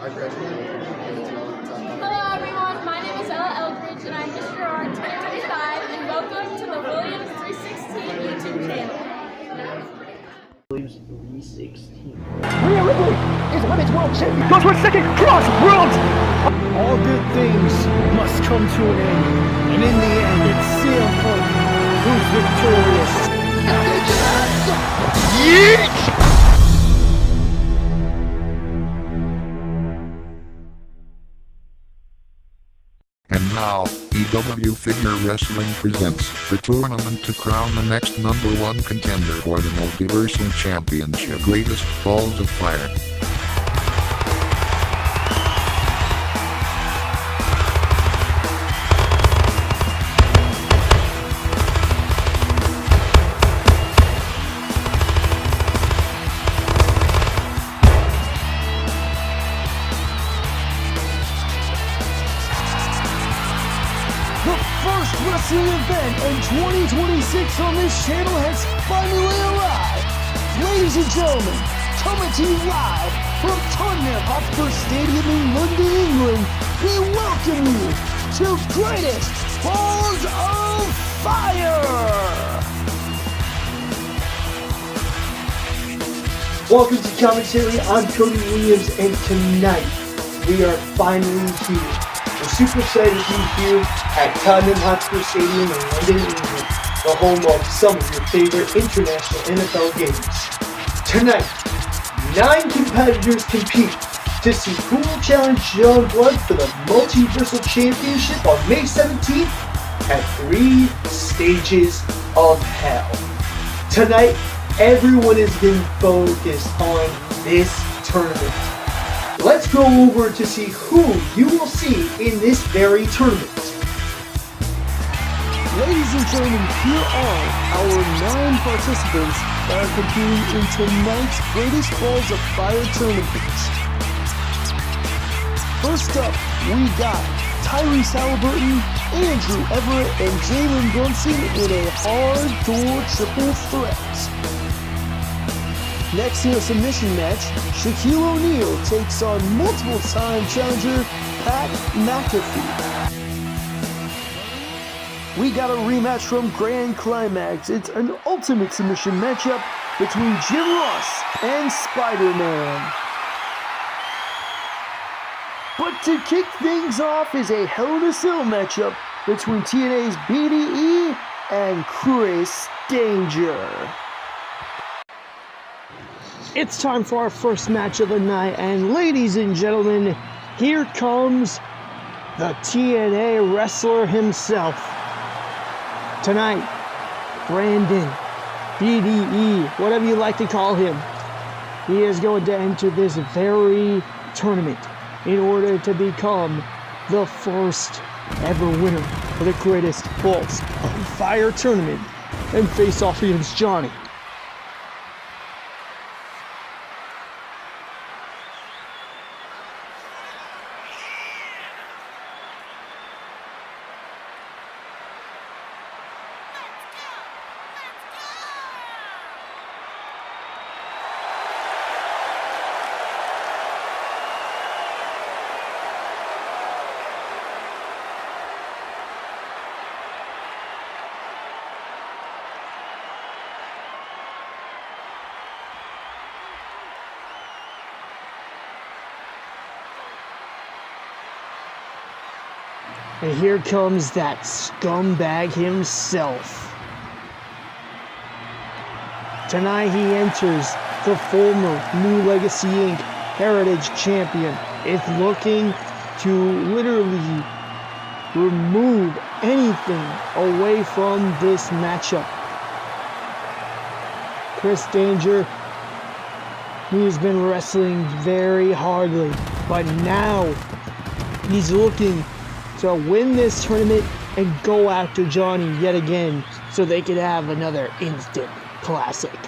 Hello everyone, my name is Ella Eldridge and I'm Mr. R 2025 and welcome to the Williams 316 YouTube channel. Williams 316. Rhea Ripley is women's world champion. Goes for second cross world. All good things must come to an end, and in the end, it's CM Punk who's victorious. Yeet! And now, EW Figure Wrestling presents the tournament to crown the next #1 contender for the Multiversal Championship. Greatest Balls of Fire. The first wrestling event in 2026 on this channel has finally arrived. Ladies and gentlemen, coming to you live from Contender Hotspur Stadium in London, England, we welcome you to Greatest Balls of Fire! Welcome to commentary. I'm Cody Williams, and tonight we are finally here. We're super excited to be here at Tottenham Hotspur Stadium in London, England, the home of some of your favorite international NFL games. Tonight, 9 competitors compete to see who will challenge John Blood for the Multiversal Championship on May 17th at 3 Stages of Hell. Tonight, everyone has been focused on this tournament. Let's go over to see who you will see in this very tournament. Ladies and gentlemen, here are our 9 participants that are competing in tonight's Greatest Balls of Fire tournament. First up, we got Tyrese Halliburton, Andrew Everett, and Jalen Brunson in a hardcore triple threat. Next in a submission match, Shaquille O'Neal takes on multiple-time challenger Pat McAfee. We got a rematch from Grand Climax. It's an ultimate submission matchup between Jim Ross and Spider-Man. But to kick things off is a Hell in a Cell matchup between TNA's BDE and Chris Danger. It's time for our first match of the night, and ladies and gentlemen, here comes the TNA wrestler himself. Tonight, Brandon, BDE, whatever you like to call him, he is going to enter this very tournament in order to become the first ever winner of the Greatest Balls of Fire tournament and face off against Johnny. And here comes that scumbag himself. Tonight he enters the former New Legacy Inc. Heritage Champion. It's looking to literally remove anything away from this matchup. Chris Danger, he has been wrestling very hardly, but now he's looking to win this tournament and go after Johnny yet again so they could have another instant classic.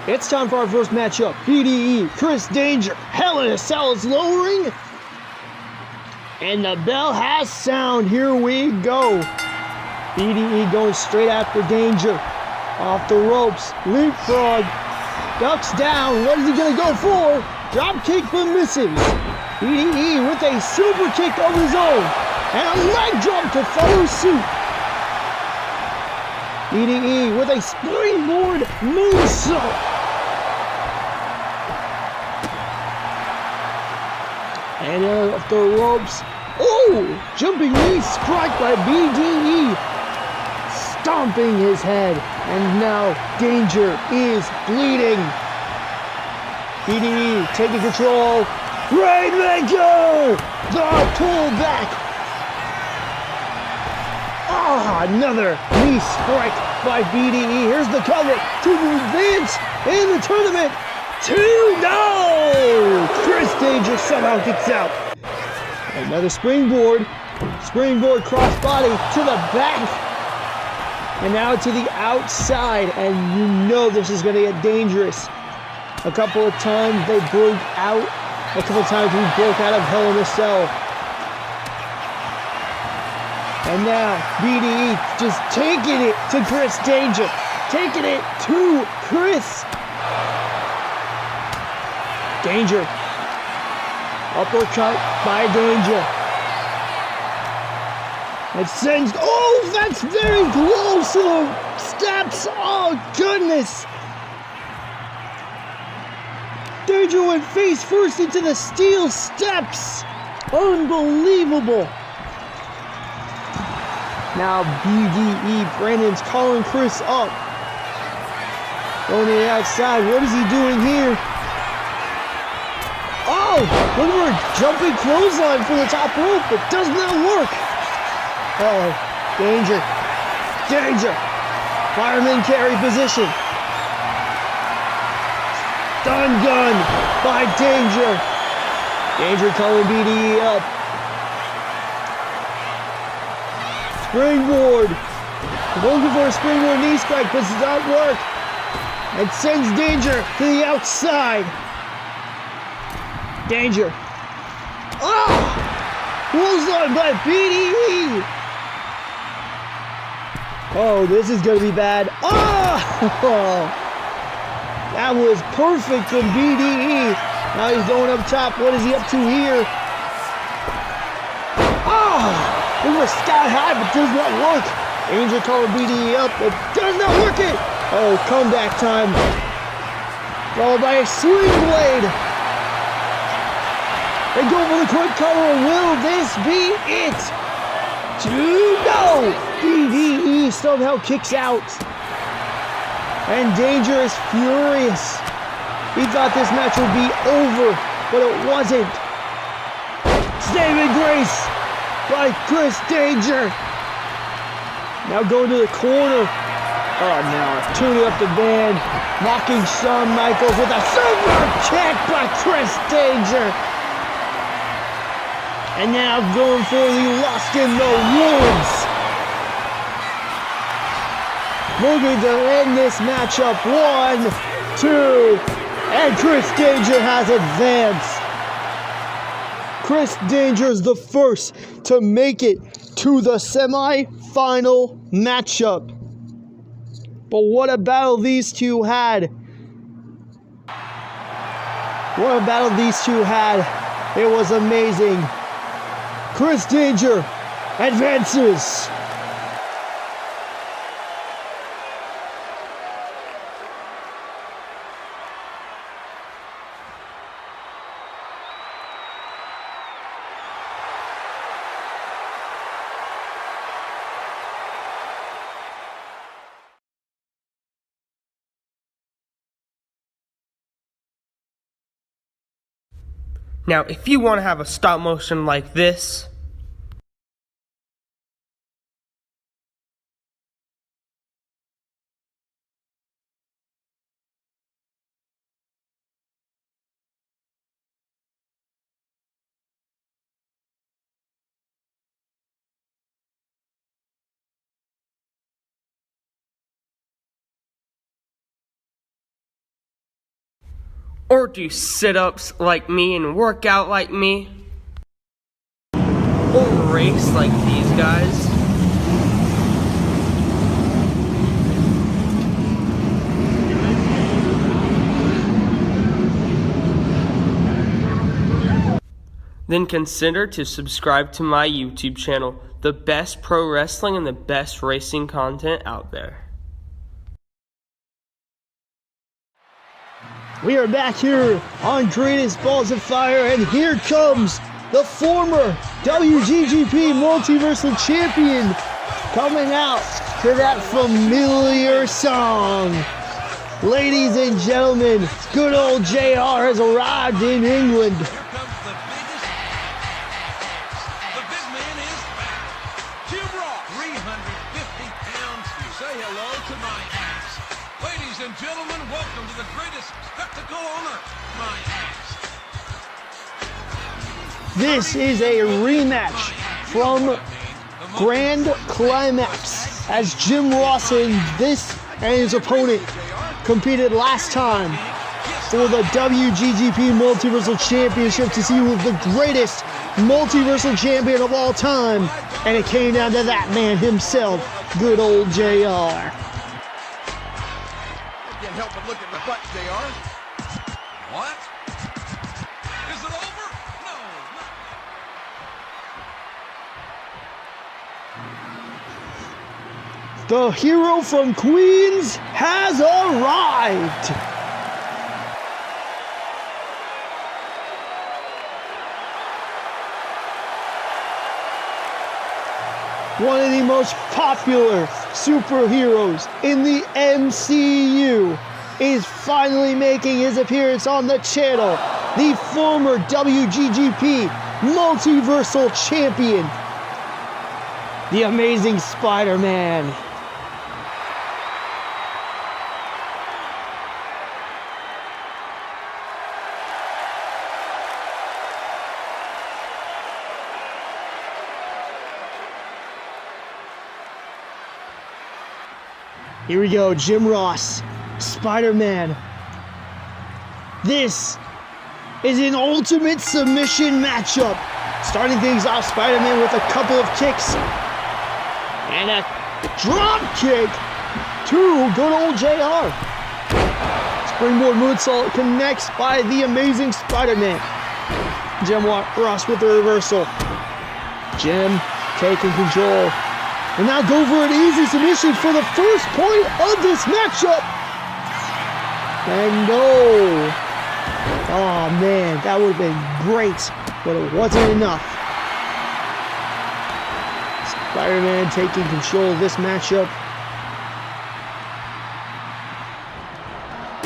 It's time for our first matchup. BDE, Chris Danger, Hell in a Cell is lowering. And the bell has sound. Here we go. BDE going straight after Danger. Off the ropes. Leapfrog. Ducks down. What is he going to go for? Drop kick but misses. BDE with a super kick of his own. And a leg drop to follow suit. BDE with a springboard moonsault. And off the ropes. Oh! Jumping knee strike by BDE. Stomping his head. And now Danger is bleeding. BDE taking control. Rainmaker! The pullback. Ah, another knee strike by BDE. Here's the cover to advance in the tournament. 2-0! Chris Danger somehow kicks out. Another springboard. Springboard crossbody to the back. And now to the outside. And you know this is going to get dangerous. A couple of times they broke out. A couple of times we broke out of Hell in a Cell. And now BDE just taking it to Chris Danger. Taking it to Chris. Danger. Uppercut by Danger. It sends. Oh, that's very close to the steps. Oh, goodness. Danger went face first into the steel steps. Unbelievable. Now BDE, Brandon's calling Chris up. Going to the outside. What is he doing here? Oh, look for a jumping clothesline from the top rope. It does not work. Uh-oh, Danger. Danger. Fireman carry position. Stun gun by Danger. Danger calling BDE up. Springboard. Looking for a springboard knee strike, but does not work. And sends Danger to the outside. Danger. Oh! Clothesline by BDE. Oh, this is going to be bad. Oh! That was perfect from BDE. Now he's going up top. What is he up to here? Oh! It was sky high, but does not work. Danger calling BDE up. It does not work it. Oh, comeback time. Followed by a swing blade. They go for the quick cover. Will this be it? 2-0. BDE somehow kicks out. And Danger is furious. He thought this match would be over, but it wasn't. Saving grace by Chris Danger. Now going to the corner. Oh no, tuning up the band. Mocking Shawn Michaels with a super kick by Chris Danger. And now going for the Lost in the Woods. Looking to end this matchup. 1, 2, and Chris Danger has advanced. Chris Danger is the first to make it to the semi-final matchup. But what a battle these two had. What a battle these two had. It was amazing. Chris Danger advances. Now, if you want to have a stop motion like this, or do sit-ups like me and work out like me, or race like these guys. Then consider to subscribe to my YouTube channel, the best pro wrestling and the best racing content out there. We are back here on Greatest Balls of Fire, and here comes the former WGGP Multiversal Champion coming out to that familiar song. Ladies and gentlemen, good old JR has arrived in England. Gentlemen, welcome to the greatest spectacle on earth, my ass. This is a rematch from Grand Climax, as Jim Ross and his opponent competed last time for the WGGP Multiversal Championship to see who was the greatest Multiversal Champion of all time, and it came down to that man himself, good old JR. Help but look at the butt, JR. What? Is it over? No. The hero from Queens has arrived. One of the most popular superheroes in the MCU is finally making his appearance on the channel. The former WGGP Multiversal Champion, the Amazing Spider-Man. Here we go, Jim Ross, Spider-Man. This is an ultimate submission matchup. Starting things off, Spider-Man with a couple of kicks and a drop kick to good old JR. Springboard moonsault connects by the Amazing Spider-Man. Jim Ross with the reversal. Jim taking control. And now go for an easy submission for the first point of this matchup. And no. Oh man, that would have been great, but it wasn't enough. Spider-Man taking control of this matchup.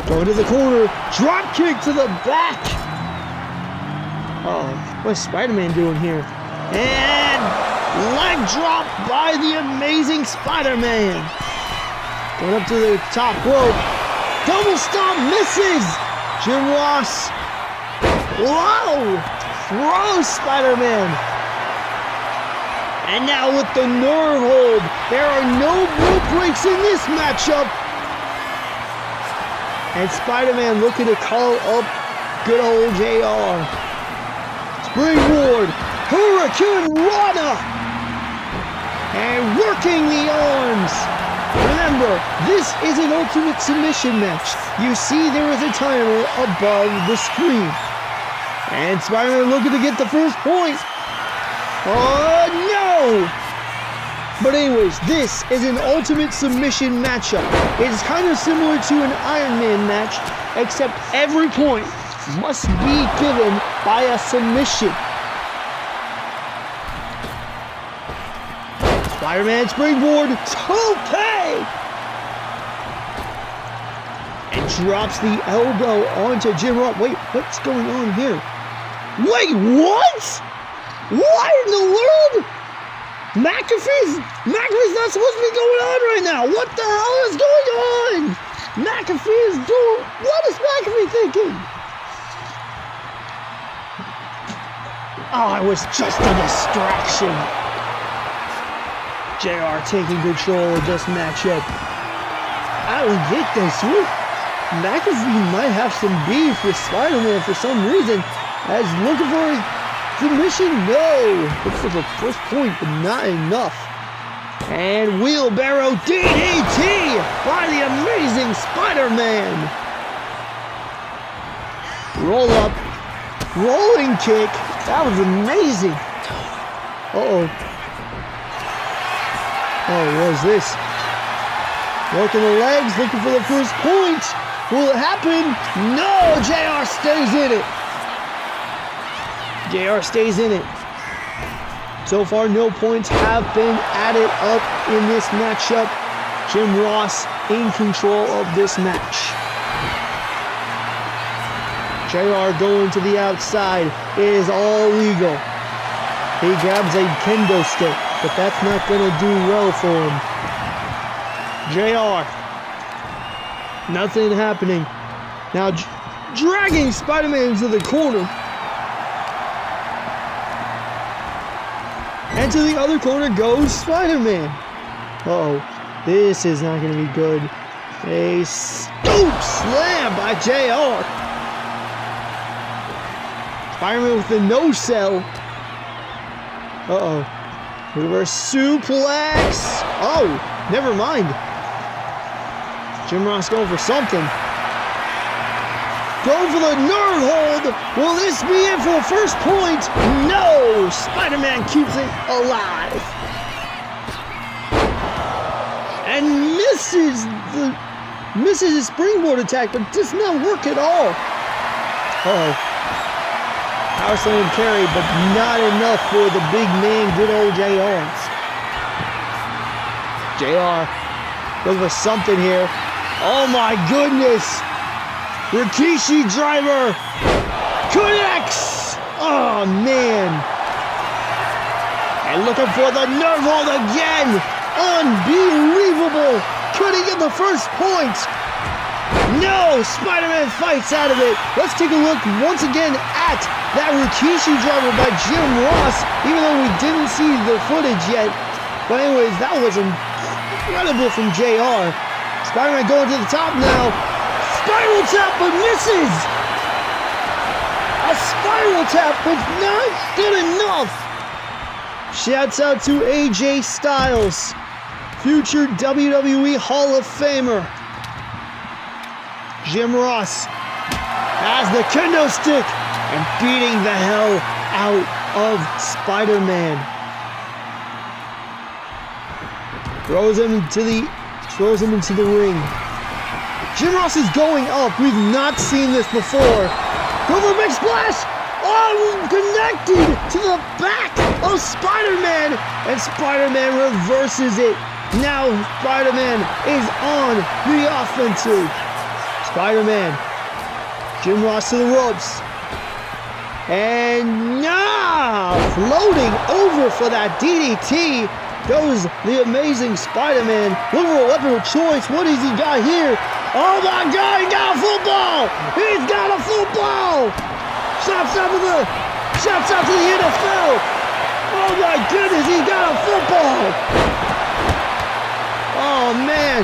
Going to the corner, drop kick to the back. Oh, what's Spider-Man doing here? And leg drop by the Amazing Spider-Man. Going up to the top rope. Double stomp misses. Jim Ross. Wow. Throws Spider-Man. And now with the nerve hold. There are no blue breaks in this matchup. And Spider-Man looking to call up good old JR. Springboard. Hurricane Rana. And working the arms. Remember, this is an ultimate submission match. You see there is a timer above the screen. And Spider-Man looking to get the first point. Oh no! But anyways, this is an ultimate submission matchup. It's kind of similar to an Iron Man match, except every point must be given by a submission. Spider-Man springboard, tope! And drops the elbow onto Jim Ross. Wait, what's going on here? Wait, what? What in the world? McAfee's not supposed to be going on right now. What the hell is going on? McAfee is doing, what is McAfee thinking? Oh, it was just a distraction. JR taking control of this matchup. I don't get this. McAfee might have some beef with Spider-Man for some reason. As looking for a submission, no. Looks for the first point, but not enough. And wheelbarrow DDT by the amazing Spider-Man. Roll up, rolling kick. That was amazing. Uh-oh. Oh, what is this? Working the legs, looking for the first point. Will it happen? No, JR stays in it. JR stays in it. So far, no points have been added up in this matchup. Jim Ross in control of this match. JR going to the outside. It is all legal. He grabs a kendo stick, but that's not going to do well for him. JR. Nothing happening. Now dragging Spider-Man into the corner. And to the other corner goes Spider-Man. Uh-oh. This is not going to be good. A scoop slam by JR. Spider-Man with the no-sell. Uh-oh. Reverse suplex. Oh, never mind. Jim Ross going for something. Going for the nerve hold. Will this be it for the first point? No! Spider-Man keeps it alive. And misses his springboard attack, but does not work at all. Uh-oh. Power slam carry, but not enough for the big man, good old JR. JR looking for something here. Oh my goodness! Rikishi driver connects! Oh man! And looking for the nerve hold again! Unbelievable! Could he get the first point? No! Spider-Man fights out of it. Let's take a look once again at that Rikishi driver by Jim Ross, even though we didn't see the footage yet. But anyways, that was incredible from JR. Spider-Man going to the top now. Spiral tap, but misses! A spiral tap, but not good enough. Shouts out to AJ Styles, future WWE Hall of Famer. Jim Ross has the kendo stick and beating the hell out of Spider-Man. Throws him into the ring. Jim Ross is going up. We've not seen this before. Go for a big splash. Oh, connected to the back of Spider-Man. And Spider-Man reverses it. Now Spider-Man is on the offensive. Spider-Man. Jim Ross to the ropes. And now floating over for that DDT goes the amazing Spider-Man. Looking for a weapon of choice. What has he got here? Oh my God, he got a football! He's got a football! Shouts out to the NFL! Oh my goodness, he got a football! Oh man!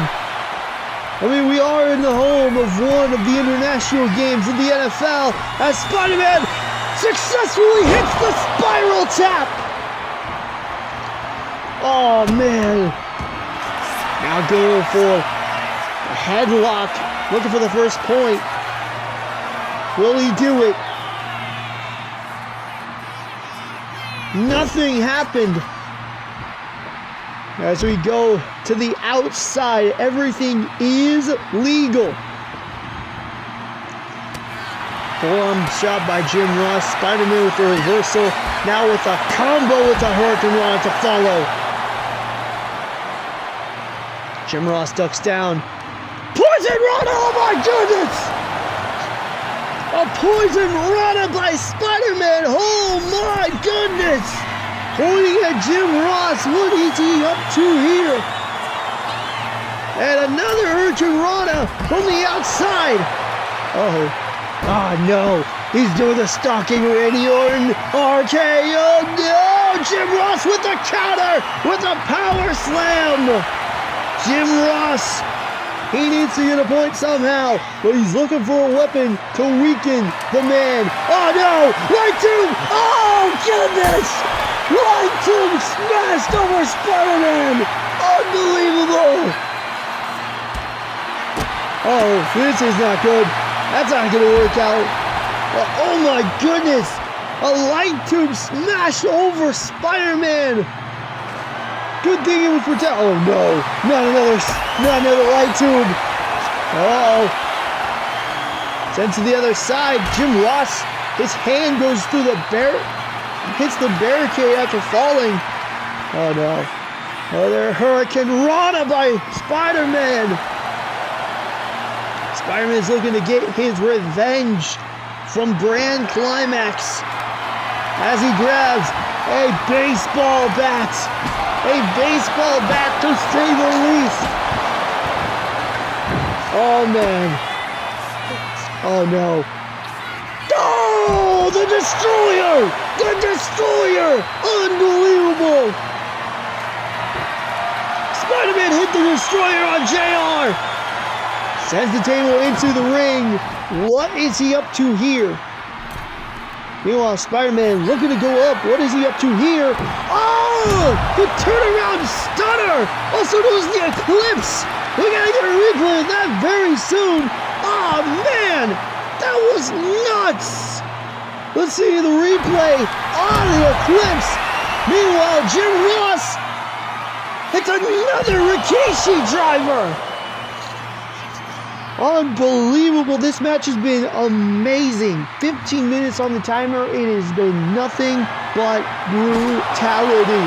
I mean, we are in the home of one of the international games of the NFL as Spider-Man successfully hits the spiral tap! Oh man! Now going for a headlock, looking for the first point. Will he do it? Nothing happened. As we go to the outside, everything is legal. Forearm shot by Jim Ross. Spider-Man with the reversal. Now with a combo with the Hurricane Rana to follow. Jim Ross ducks down. Poison Rana! Oh my goodness! A Poison Rana by Spider-Man! Oh my goodness! Pointing at Jim Ross. What is he up to here? And another Hurricane Rana from the outside. Oh no! He's doing the stalking Randy Orton RKO. No! Jim Ross with the counter with a power slam. Jim Ross He needs to get a point somehow, but he's looking for a weapon to weaken the man. Oh no! Right tube! Oh goodness! Right tube smashed over Spider-Man! Unbelievable! Oh, this is not good. That's not going to work out. Oh my goodness! A light tube smashed over Spider-Man! Good thing it was protected. Oh no! Not another light tube. Uh-oh. Sent to the other side. Jim Ross, his hand goes through the hits the barricade after falling. Oh no. Another Hurricane Rana by Spider-Man. Spider-Man is looking to get his revenge from Brand Climax as he grabs a baseball bat. A baseball bat, to say the least. Oh, man. Oh, no. Oh, the Destroyer! The Destroyer! Unbelievable! Spider-Man hit the Destroyer on JR. Sends the table into the ring. What is he up to here? Meanwhile, Spider-Man looking to go up. What is he up to here? Oh! The turnaround stunner! Also known as the Eclipse! We gotta get a replay of that very soon! Oh man! That was nuts! Let's see the replay on the Eclipse! Meanwhile, Jim Ross hits another Rikishi driver! Unbelievable. This match has been amazing. 15 minutes on the timer. It has been nothing but brutality.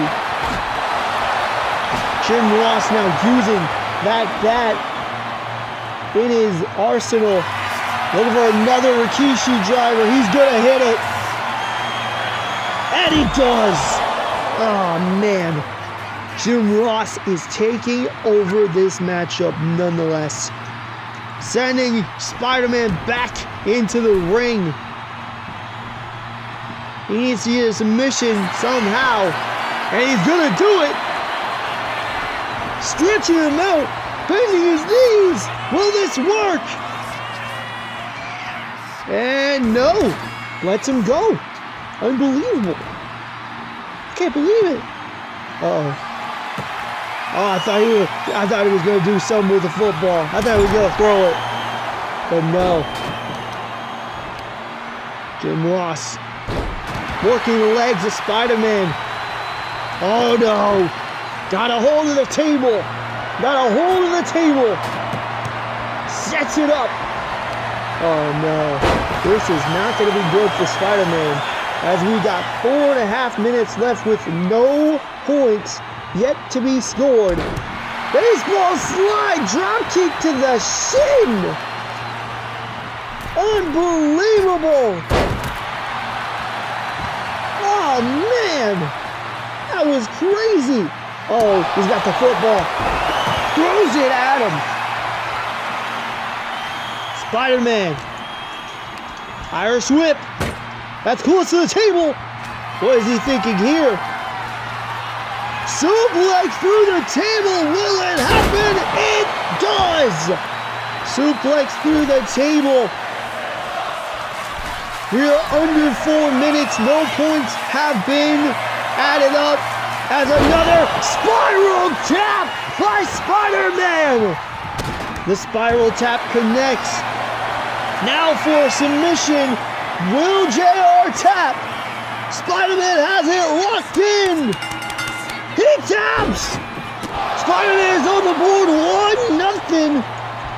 Jim Ross now using that bat in his arsenal. Looking for another Rikishi driver. He's going to hit it. And he does. Oh, man. Jim Ross is taking over this matchup nonetheless. Sending Spider-Man back into the ring. He needs to get a submission somehow. And he's gonna do it. Stretching him out. Bending his knees. Will this work? And no. Lets him go. Unbelievable. I can't believe it. Uh-oh. Oh, I thought he was gonna do something with the football. I thought he was gonna throw it. But no. Jim Ross working the legs of Spider-Man. Oh no. Got a hold of the table. Got a hold of the table. Sets it up. Oh no. This is not gonna be good for Spider-Man. As we got 4.5 minutes left with no points yet to be scored. Baseball slide, drop kick to the shin. Unbelievable. Oh man, that was crazy. Oh, he's got the football. Throws it at him. Spider-Man. Irish whip. That's close to the table. What is he thinking here? Suplex through the table. Will it happen? It does. Suplex through the table. We are under 4 minutes. No points have been added up. As another spiral tap by Spider-Man. The spiral tap connects. Now for a submission. Will JR tap? Spider-Man has it locked in. He taps! Spider-Man is on the board 1-0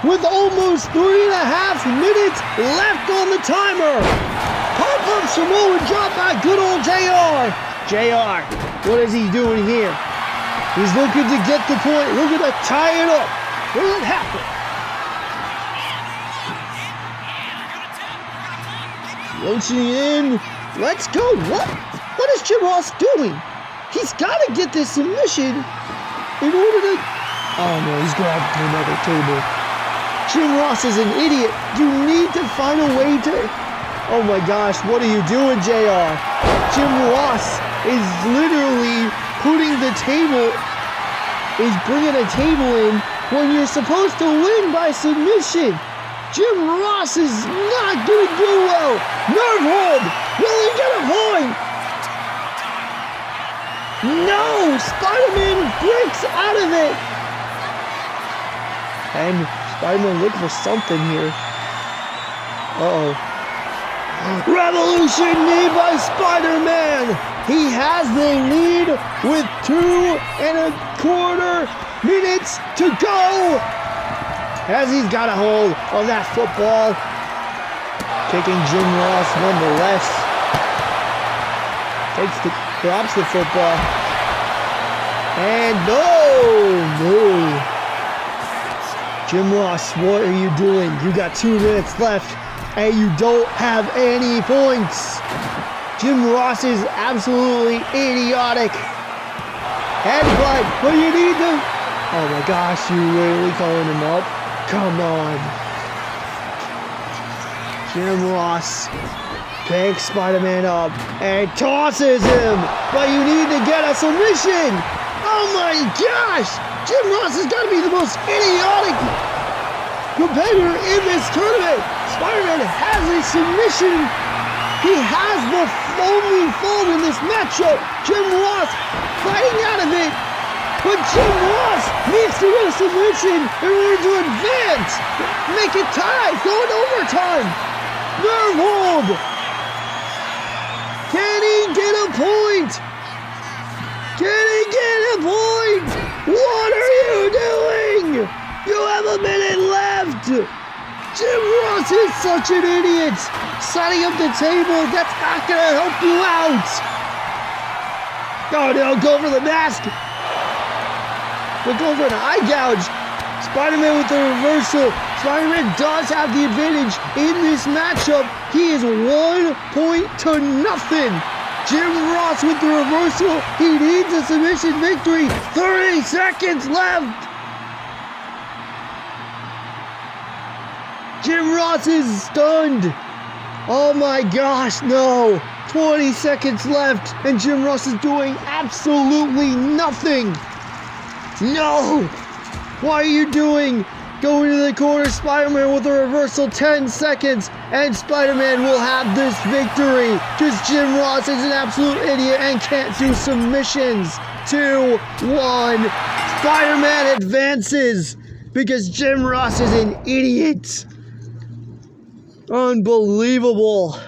with almost 3.5 minutes left on the timer. Pop-up Samoan drop by good old JR. JR, what is he doing here? He's looking to get the point, looking to tie it up. Will it happen? Launching in. Let's go. What is Jim Ross doing? He's got to get this submission in order to... Oh no, he's grabbed another table. Jim Ross is an idiot. You need to find a way to... Oh my gosh, what are you doing, JR? Jim Ross is literally putting the table... is bringing a table in when you're supposed to win by submission. Jim Ross is not going to do well. Nerve hold. Will he get a point? No! Spider-Man breaks out of it. And Spider-Man looking for something here. Uh-oh. Revolution knee by Spider-Man. He has the lead with 2.25 minutes to go. As he's got a hold of that football. Kicking Jim Ross nonetheless. Drops the football. And no. Jim Ross, what are you doing? You got 2 minutes left and you don't have any points. Jim Ross is absolutely idiotic. Headbutt, but you need to... Oh my gosh, you really calling him up? Come on. Jim Ross picks Spider-Man up and tosses him, but you need to get a submission. Oh my gosh, Jim Ross has got to be the most idiotic competitor in this tournament. Spider-Man has a submission. He has the only fold in this matchup. Jim Ross fighting out of it. But Jim Ross needs to get a submission in order to advance. Make it tie. Go into overtime. Nerve hold. Can he get a point? Can he get a point? What are you doing? You have a minute left. Jim Ross is such an idiot. Setting up the table, that's not going to help you out. Oh no, go for the mask. We're going for an eye gouge. Spider-Man with the reversal. Spider-Man does have the advantage in this matchup. He is 1 point to nothing. Jim Ross with the reversal. He needs a submission victory. 30 seconds left. Jim Ross is stunned. Oh my gosh, no. 20 seconds left and Jim Ross is doing absolutely nothing. No! What are you doing? Going to the corner, Spider-Man with a reversal, 10 seconds, and Spider-Man will have this victory because Jim Ross is an absolute idiot and can't do submissions. 2-1. Spider-Man advances because Jim Ross is an idiot. Unbelievable.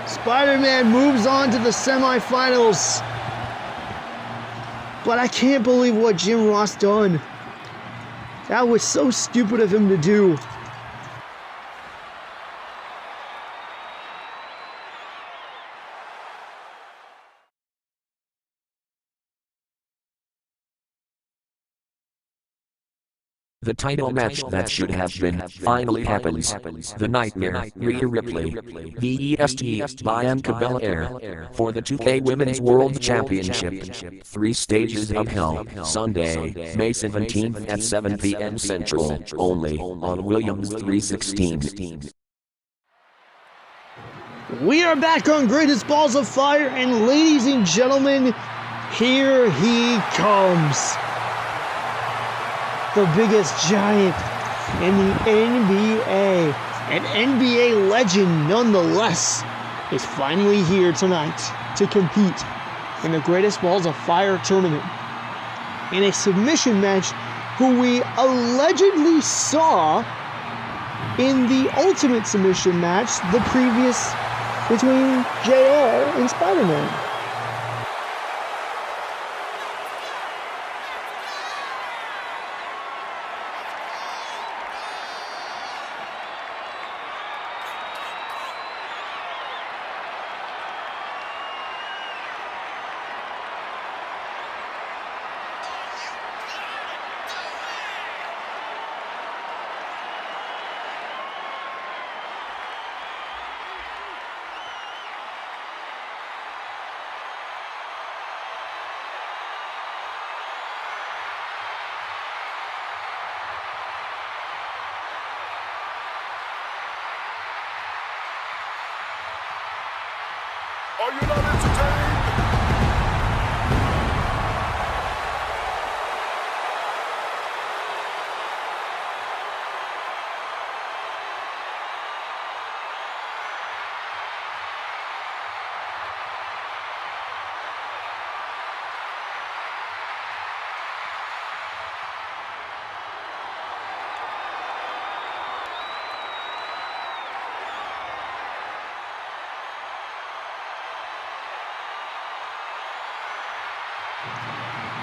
Spider-Man moves on to the semifinals. But I can't believe what Jim Ross done. That was so stupid of him to do. The title match that should have been finally happens. The Nightmare, Rhea Ripley, VEST, Bianca Belair, for the 2K Women's World Championship. 3 Stages of Hell, Sunday, May 17th at 7 p.m. Central, only on Williams 316. We are back on Greatest Balls of Fire, and ladies and gentlemen, here he comes. The biggest giant in the NBA, an NBA legend nonetheless, is finally here tonight to compete in the Greatest Balls of Fire tournament in a submission match who we allegedly saw in the Ultimate Submission match, the previous between JR and Spider-Man. Are you not entertained?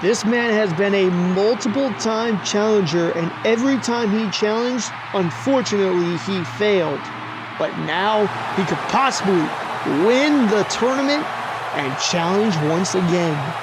This man has been a multiple-time challenger, and every time he challenged, unfortunately, he failed. But now he could possibly win the tournament and challenge once again.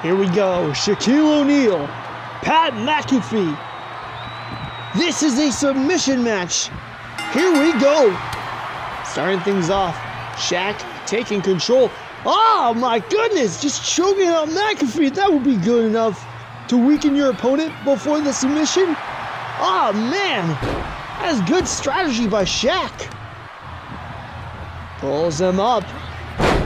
Here we go, Shaquille O'Neal, Pat McAfee. This is a submission match. Here we go. Starting things off, Shaq taking control. Oh my goodness, just choking out McAfee. That would be good enough to weaken your opponent before the submission. Oh man, that is good strategy by Shaq. Pulls him up.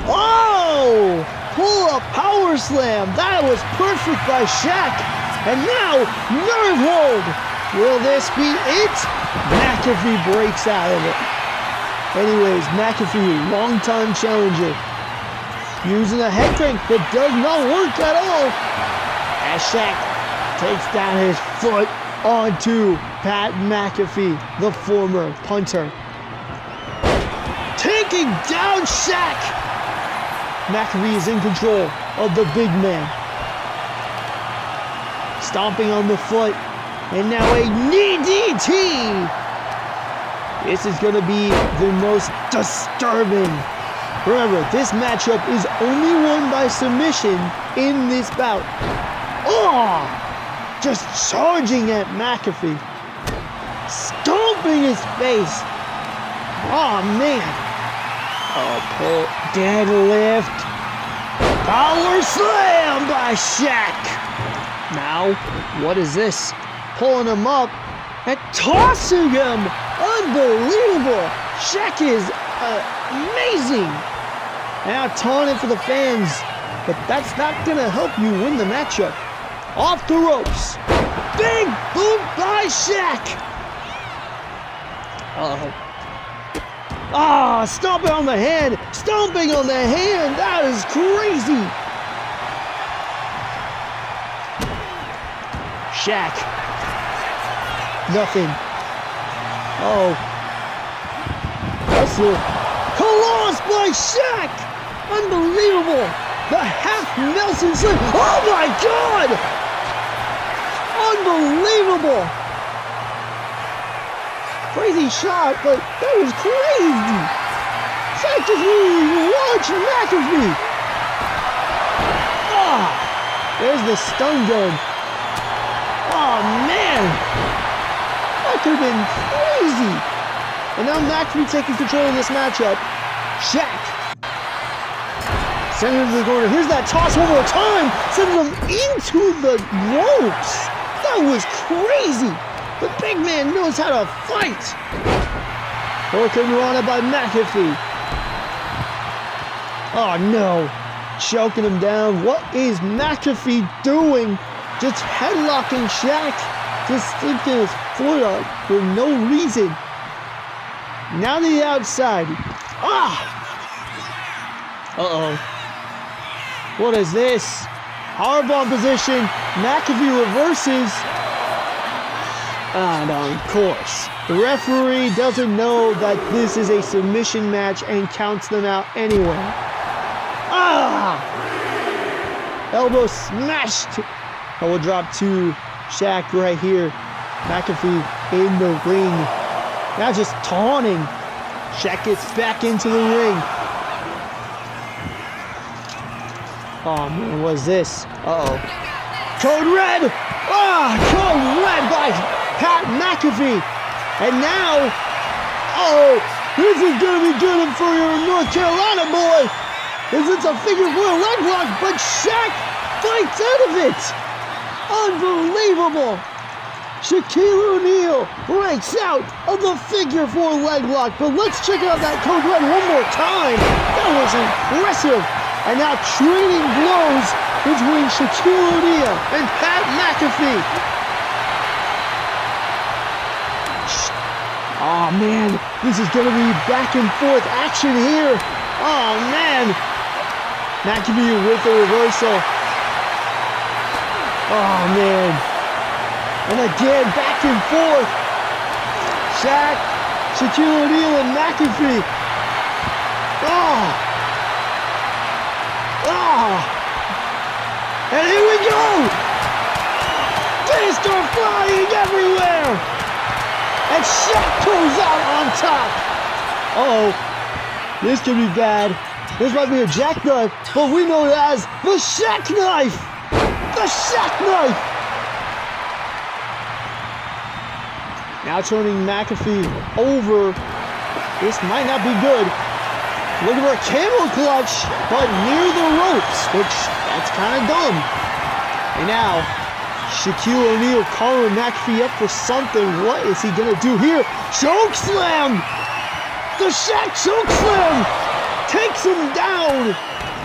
Oh! Pull-up power slam. That was perfect by Shaq. And now, nerve hold. Will this be it? McAfee breaks out of it. Anyways, McAfee, long-time challenger. Using a head crank that does not work at all. As Shaq takes down his foot onto Pat McAfee, the former punter. Taking down Shaq. McAfee is in control of the big man. Stomping on the foot. And now a knee DT. This is going to be the most disturbing. Remember, this matchup is only won by submission in this bout. Oh! Just charging at McAfee. Stomping his face. Oh, man. Oh, pull, deadlift, power slam by Shaq. Now, what is this? Pulling him up and tossing him. Unbelievable. Shaq is amazing. Now taunting for the fans, but that's not going to help you win the matchup. Off the ropes. Big boot by Shaq. Uh-oh. Ah, stomping on the hand, stomping on the hand, that is crazy. Shaq, nothing. Oh, hustle, colossal by Shaq, unbelievable. The half Nelson slam, oh my God, unbelievable. Crazy shot, but that was crazy. Shaq just really launched McAfee. Ah, there's the stun gun. Oh man, that could have been crazy. And now McAfee taking control of this matchup. Shaq sending him to the corner. Here's that toss one more time, sending him into the ropes. That was crazy. The big man knows how to fight. Hurricanrana by McAfee. Oh no, choking him down. What is McAfee doing? Just headlocking Shaq, just sticking his foot up for no reason. Now to the outside. Ah! Uh-oh. What is this? Powerbomb position. McAfee reverses. And of course, the referee doesn't know that this is a submission match and counts them out anyway. Ah! Elbow smashed. Elbow drop to Shaq right here. McAfee in the ring. Now just taunting. Shaq gets back into the ring. Oh man, what is this? Uh-oh. Code red! Ah! Code red by Pat McAfee. And now, this is going to be good for your North Carolina boy. as it's a figure 4 leg lock, but Shaq fights out of it. Unbelievable. Shaquille O'Neal breaks out of the figure 4 leg lock, but let's check out that code red one more time. That was impressive. And now trading blows between Shaquille O'Neal and Pat McAfee. Oh man, this is going to be back and forth action here. Oh man. McAfee with the reversal. Oh man. And again, back and forth. Shaq, Shaquille O'Neal, and McAfee. Oh. Oh. And here we go. Fists are flying everywhere. And Shaq goes out on top. Uh-oh. This could be bad. This might be a jackknife, but we know it as the Shaq knife. The Shaq knife. Now turning McAfee over. This might not be good. Looking for a camel clutch, but near the ropes, which that's kind of dumb. And now, Shaquille O'Neal calling McAfee up for something. What is he gonna do here? Choke slam! The Shaq choke slam! Takes him down!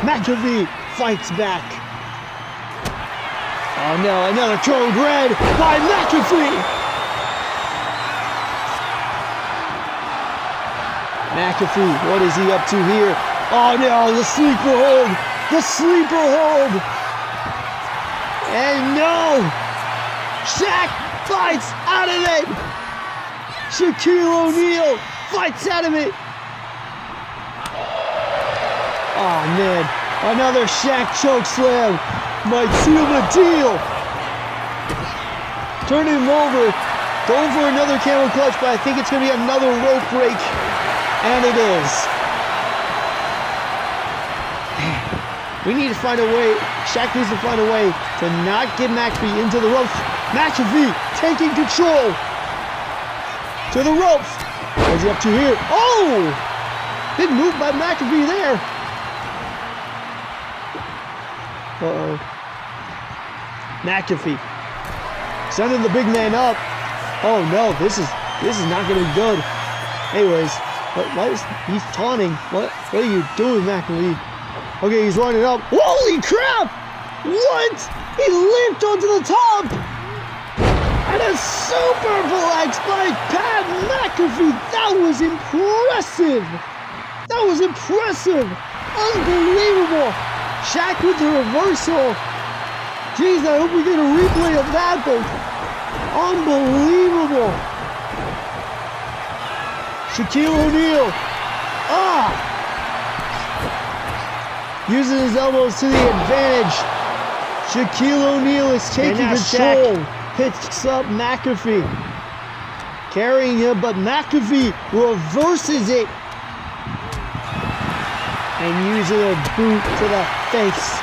McAfee fights back. Oh no, another code red by McAfee! McAfee, what is he up to here? Oh no, the sleeper hold! The sleeper hold! And no! Shaq fights out of it! Shaquille O'Neal fights out of it! Oh man, another Shaq choke slam might seal the deal! Turning him over, going for another camel clutch, but I think it's going to be another rope break. And it is. We need to find a way, Shaq needs to find a way to not get McAfee into the ropes. McAfee taking control. To the ropes. What's he up to here? Oh! Big move by McAfee there. Uh-oh. McAfee. Sending the big man up. Oh no, this is not going to be good. Anyways. What is he's taunting? What are you doing, McAfee? Okay, he's running up. Holy crap! What? He leaped onto the top! And a superplex by Pat McAfee! That was impressive! That was impressive! Unbelievable! Shaq with the reversal. Jeez, I hope we get a replay of that, but unbelievable! Shaquille O'Neal, using his elbows to the advantage. Shaquille O'Neal is taking control. Picks up McAfee, carrying him, but McAfee reverses it and using a boot to the face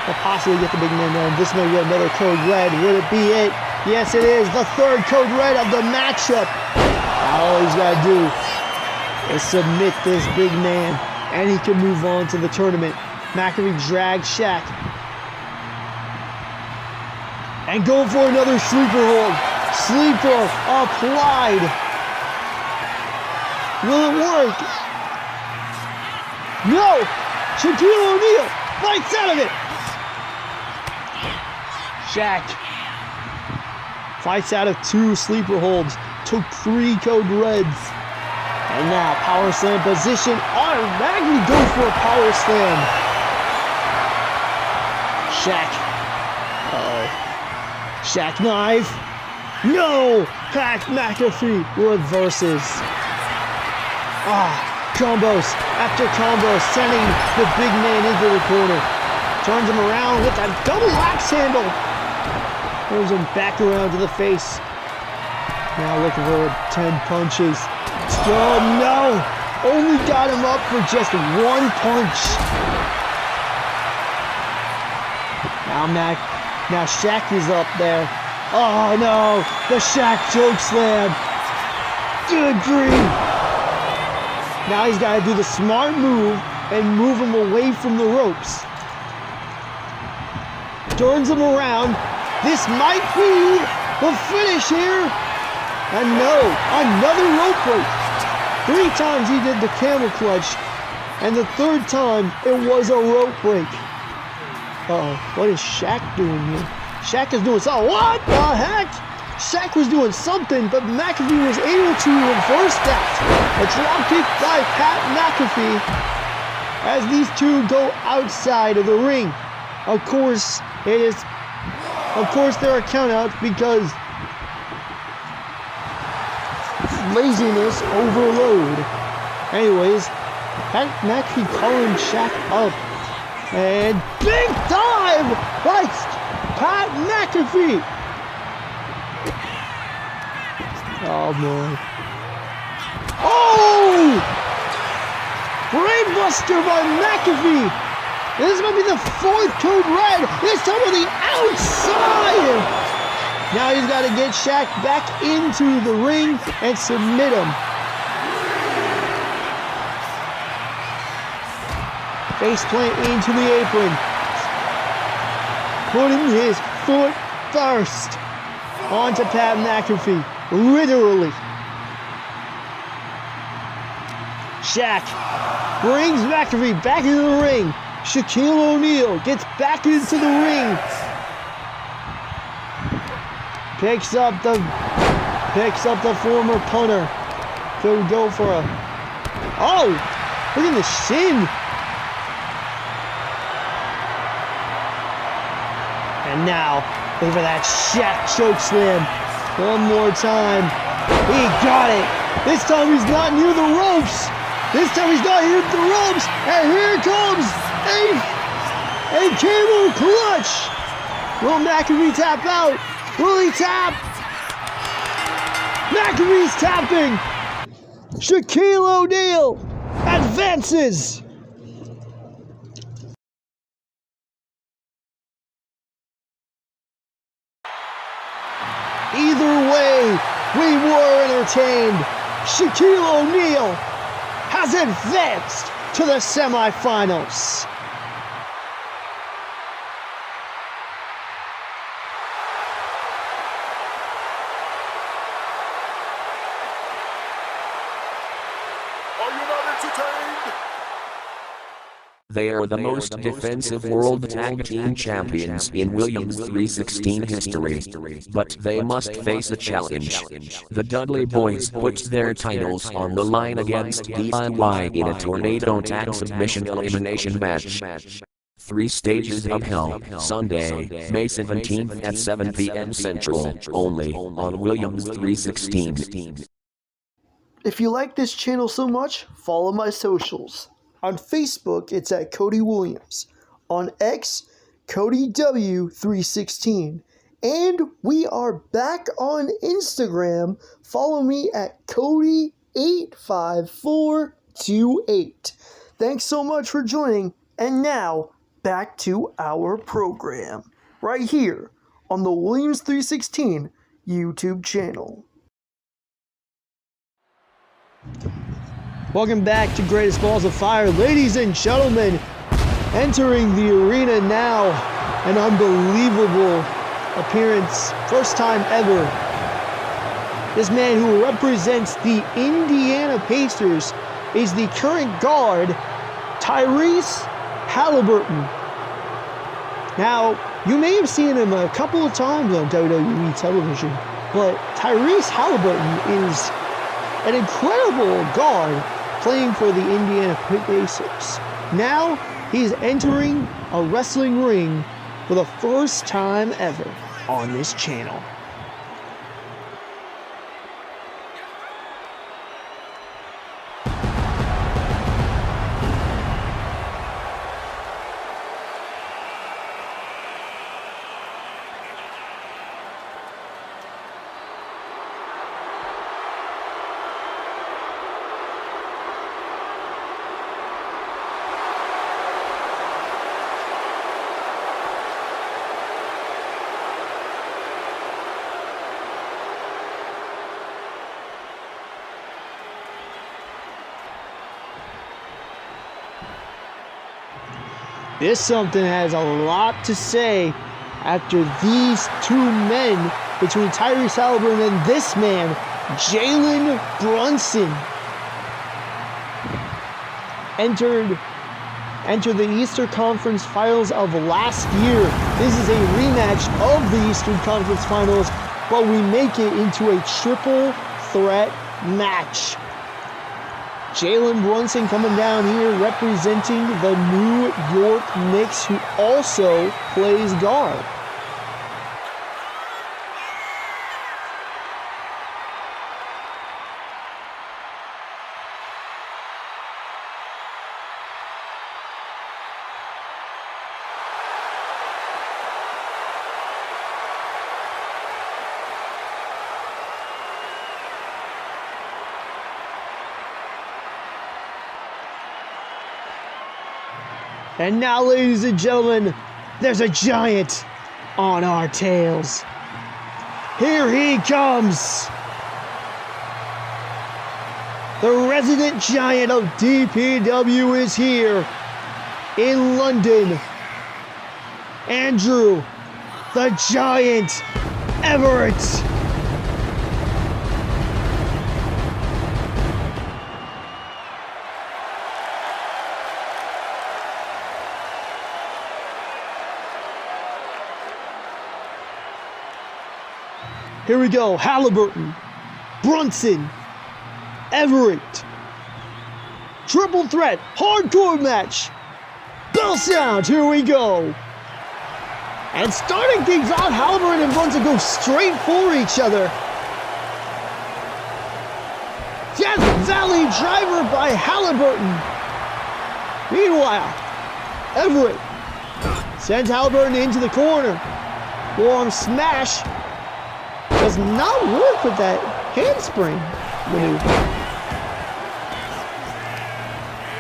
to possibly get the big man down. This may be another code red. Would it be it? Yes, it is. The third code red of the matchup. All he's got to do is submit this big man, and he can move on to the tournament. McAfee drags Shaq. And go for another sleeper hold. Sleeper applied. Will it work? No! Shaquille O'Neal fights out of it. Shaq fights out of 2 sleeper holds. Took 3 code reds. And now power slam position. Automatically goes for a power slam. Shaq. Uh-oh. Shaq knife. No! Pat McAfee reverses. Combos after combos, sending the big man into the corner. Turns him around with a double axe handle. Throws him back around to the face. Now looking for 10 punches. Oh no! Only got him up for just 1 punch. Now Shaq is up there. Oh no! The Shaq choke slam. Good grief! Now he's got to do the smart move and move him away from the ropes. Turns him around. This might be the finish here. And no, another rope break. 3 times he did the camel clutch, and the 3rd time it was a rope break. What is Shaq doing here? Shaq is doing something. What the heck? Shaq was doing something, but McAfee was able to reverse that. A drop kick by Pat McAfee as these two go outside of the ring. Of course, there are countouts because laziness overload. Anyways, Pat McAfee calling Shaq up. And big dive by Pat McAfee. Oh boy. Oh! Brainbuster by McAfee. This might be the 4th code red. This time on the outside. Now he's got to get Shaq back into the ring and submit him. Face plant into the apron. Putting his foot first onto Pat McAfee. Literally. Shaq brings McAfee back into the ring. Shaquille O'Neal gets back into the ring. Picks up the former punter. Could go for a... Oh! Look at the shin. And now, look for that Shaq choke slam. One more time. He got it. This time he's not near the ropes. And here comes a cable clutch. Will McAfee tap out? Will he tap? McAfee's tapping. Shaquille O'Neal advances. Either way, we were entertained. Shaquille O'Neal has advanced to the semifinals. Are you not entertained? They are the most defensive World Tag Team Champions in Williams 316 history. But they must face a challenge. The Dudley Boys put their titles on the line against DIY in a tornado tag submission elimination match. 3 Stages of Hell, Sunday, May 17th at 7 p.m. Central, only on Williams 316. If you like this channel so much, follow my socials. On Facebook, it's at Cody Williams. On X, CodyW316. And we are back on Instagram. Follow me at Cody85428. Thanks so much for joining. And now, back to our program. Right here on the Williams 316 YouTube channel. Welcome back to Greatest Balls of Fire. Ladies and gentlemen, entering the arena now, an unbelievable appearance, first time ever. This man who represents the Indiana Pacers is the current guard, Tyrese Halliburton. Now, you may have seen him a couple of times on WWE television, but Tyrese Halliburton is an incredible guard playing for the Indiana Pacers. Now, he's entering a wrestling ring for the first time ever on this channel. This something has a lot to say after these two men, between Tyrese Halliburton and this man, Jalen Brunson, entered the Eastern Conference Finals of last year. This is a rematch of the Eastern Conference Finals, but we make it into a triple threat match. Jalen Brunson coming down here representing the New York Knicks, who also plays guard. And now, ladies and gentlemen, there's a giant on our tails. Here he comes. The resident giant of DPW is here in London. Andrew, the Giant Everett. Here we go, Halliburton, Brunson, Everett. Triple threat, hardcore match. Bell sound, here we go. And starting things off, Halliburton and Brunson go straight for each other. Death Valley driver by Halliburton. Meanwhile, Everett sends Halliburton into the corner. Forearm smash. Does not work with that handspring maneuver.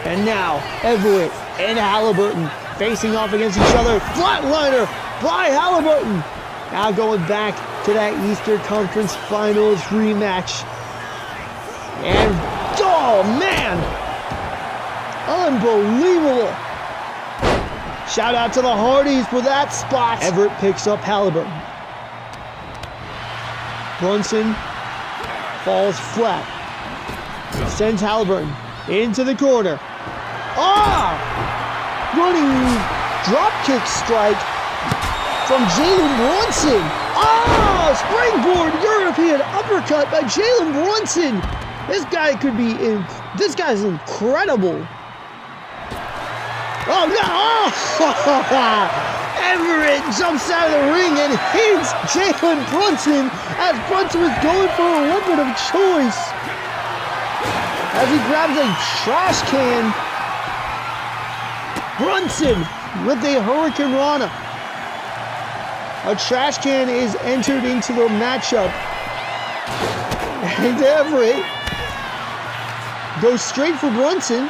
And now, Everett and Halliburton facing off against each other. Flatliner by Halliburton. Now going back to that Eastern Conference Finals rematch. And, oh man! Unbelievable! Shout out to the Hardys for that spot. Everett picks up Halliburton. Brunson falls flat. Sends Halliburton into the corner. Running drop kick strike from Jalen Brunson. Springboard European uppercut by Jalen Brunson. This guy's incredible. Oh no! Everett jumps out of the ring and hits Jalen Brunson as Brunson was going for a weapon of choice. As he grabs a trash can, Brunson with a Hurricane Rana. A trash can is entered into the matchup. And Everett goes straight for Brunson.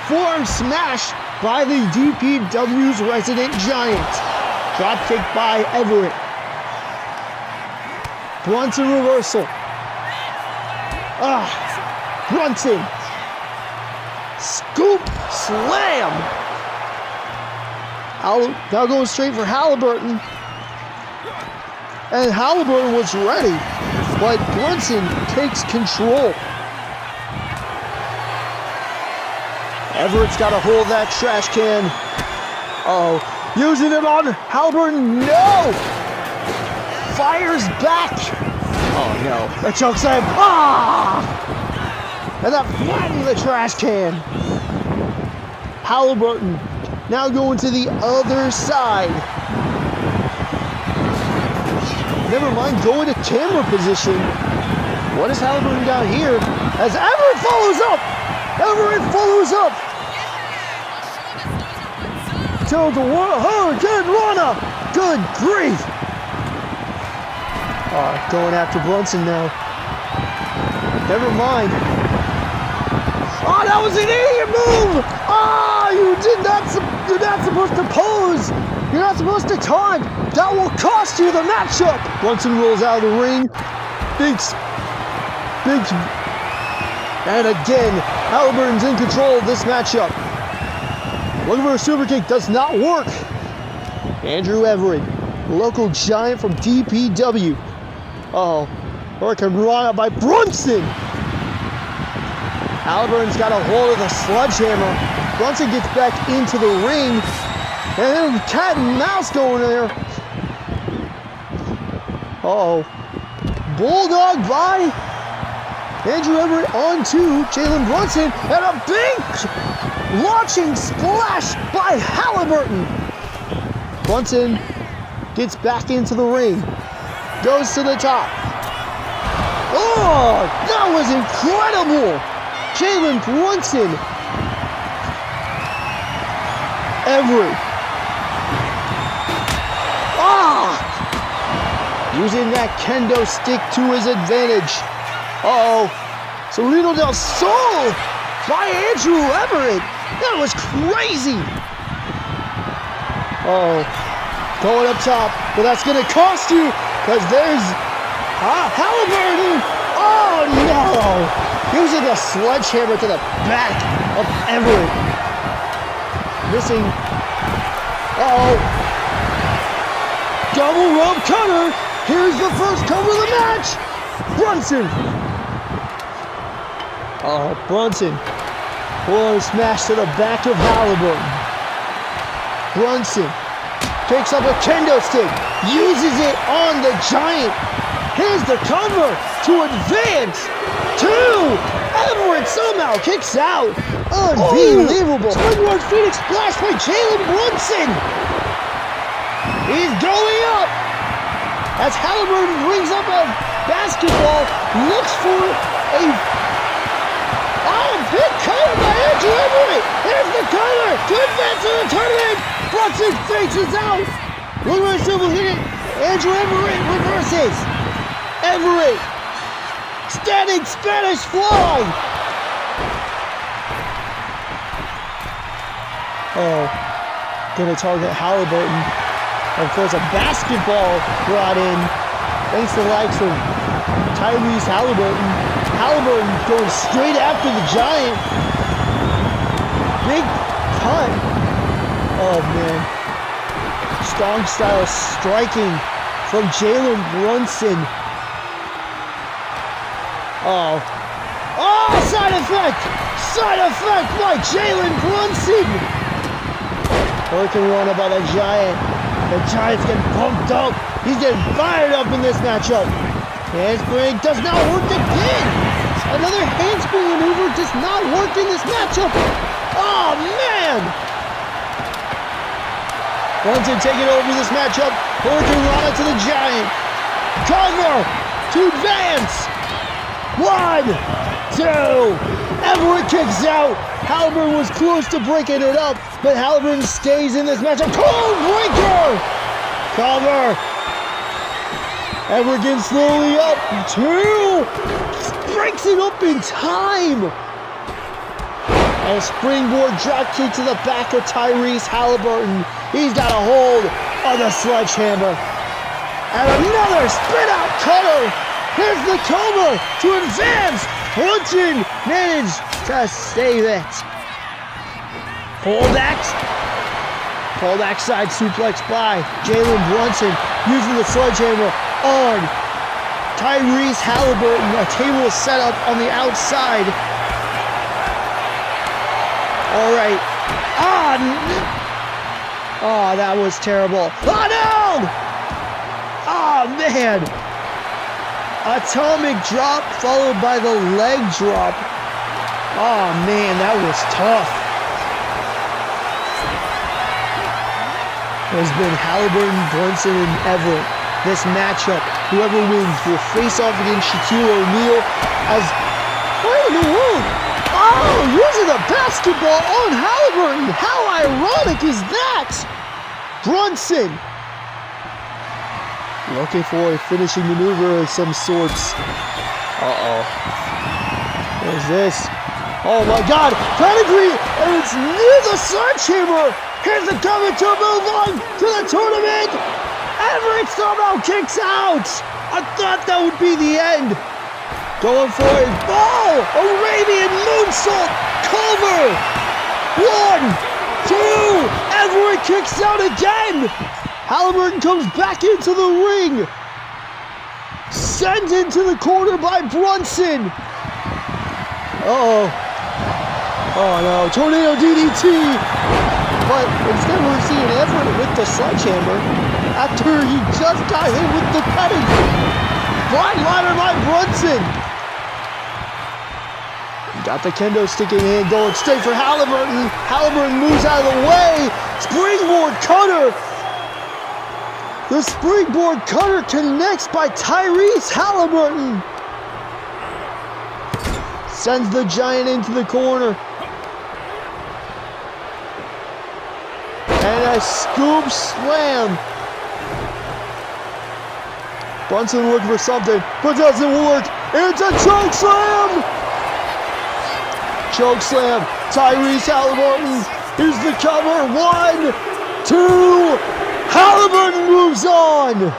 Forearm smash by the DPW's resident giant. Drop kick by Everett. Brunson reversal. Brunson. Scoop slam. Now going straight for Halliburton. And Halliburton was ready, but Brunson takes control. Everett's got a hold of that trash can. Using it on Halliburton. No! Fires back. Oh no. A choke slam. And that flattened the trash can. Halliburton now going to the other side. Never mind going to camera position. What has Halliburton got here? As Everett follows up. Everett follows up. To the Hurricane Rana. Good grief. Going after Brunson now. Never mind. That was an idiot move. You're not supposed to pose. You're not supposed to taunt. That will cost you the matchup. Brunson rolls out of the ring. Big. And again, Halliburton's in control of this matchup. Looking for a super kick, does not work. Andrew Everett, local giant from DPW. Uh-oh. Hurricane Rana by Brunson. Halliburton's got a hold of the sledgehammer. Brunson gets back into the ring. And then cat and mouse going there. Uh-oh. Bulldog by Andrew Everett onto Jalen Brunson. And a big launching splash by Halliburton. Brunson gets back into the ring. Goes to the top. Oh, that was incredible. Jalen Brunson. Everett. Using that kendo stick to his advantage. Uh-oh. Cerrito del Sol by Andrew Everett. That was crazy. Uh-oh. Going up top. But that's going to cost you because there's Halliburton. Oh, no. Using a sledgehammer to the back of Everett. Missing. Uh-oh. Double rope cutter. Here's the first cover of the match. Brunson. Oh, Brunson. Oh, smash to the back of Halliburton. Brunson picks up a kendo stick. Uses it on the giant. Here's the cover to advance. 2. Everett somehow kicks out. Unbelievable. Springboard Phoenix splash by Jalen Brunson. He's going up. As Halliburton brings up a basketball, looks for a big cover by Andrew Everett. Here's the cover to advance to the tournament. Brunson faces out. Looking for a silver hit it. Andrew Everett reverses. Everett. Standing Spanish fly. Oh, gonna target Halliburton. Of course, a basketball brought in thanks to the likes of Tyrese Halliburton. Halliburton going straight after the giant. Big cut. Oh, man. Strong style striking from Jalen Brunson. Oh. Oh, side effect! Side effect by Jalen Brunson! Hurricane Rana by the giant. The Giants getting pumped up. He's getting fired up in this matchup. Handspring does not work again. Another handspring maneuver does not work in this matchup. Oh, man. Brunson taking over this matchup. Hurricane Rana to the Giant. Cover to advance. 1, 2. Everett kicks out. Halliburton was close to breaking it up, but Halliburton stays in this matchup. Cold breaker! Cover. Everett getting slowly up. 2. Breaks it up in time. And a springboard drop kick to the back of Tyrese Halliburton. He's got a hold of the sledgehammer. And another spin out cutter. Here's the cover to advance. Brunson managed to save it. Pullback side suplex by Jalen Brunson using the sledgehammer on Tyrese Halliburton. A table is set up on the outside. All right. Oh, that was terrible. Oh, no! Oh, man. Atomic drop followed by the leg drop. Oh, man, that was tough. There's been Halliburton, Brunson, and Everett. This matchup, whoever wins will face off against Shaquille O'Neal as... What in the world? Oh, using the basketball on Halliburton. How ironic is that? Brunson. Looking for a finishing maneuver of some sorts. Uh-oh. What is this? Oh my God! Pedigree! And it's near the sledgehammer! Here's the cover to move on to the tournament! Everett somehow kicks out! I thought that would be the end! Going for it. Oh! Arabian moonsault! Cover! 1, 2. Everett kicks out again. Halliburton comes back into the ring. Sent into the corner by Brunson. Uh-oh. Oh no, tornado DDT. But instead we're seeing Everett with the sledgehammer after he just got hit with the pedigree. Flatliner by Brunson. Got the kendo stick in hand going straight for Halliburton. Halliburton moves out of the way. Springboard cutter. The springboard cutter connects by Tyrese Halliburton. Sends the Giant into the corner. And a scoop slam. Brunson looking for something, but doesn't work. It's a choke slam. Choke slam. Tyrese Halliburton. Here's the cover. 1, 2. Halliburton moves on.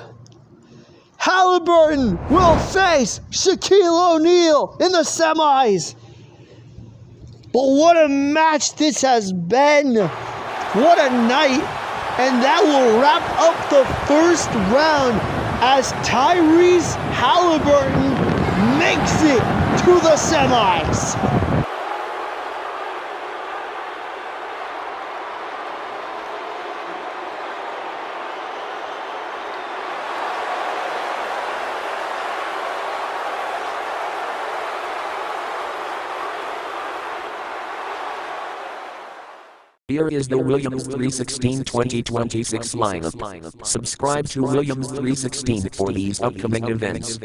Halliburton will face Shaquille O'Neal in the semis. But what a match this has been. What a night. And that will wrap up the first round as Tyrese Halliburton makes it to the semis. Here is the Williams 316 2026 lineup. Subscribe to Williams 316 for these upcoming events.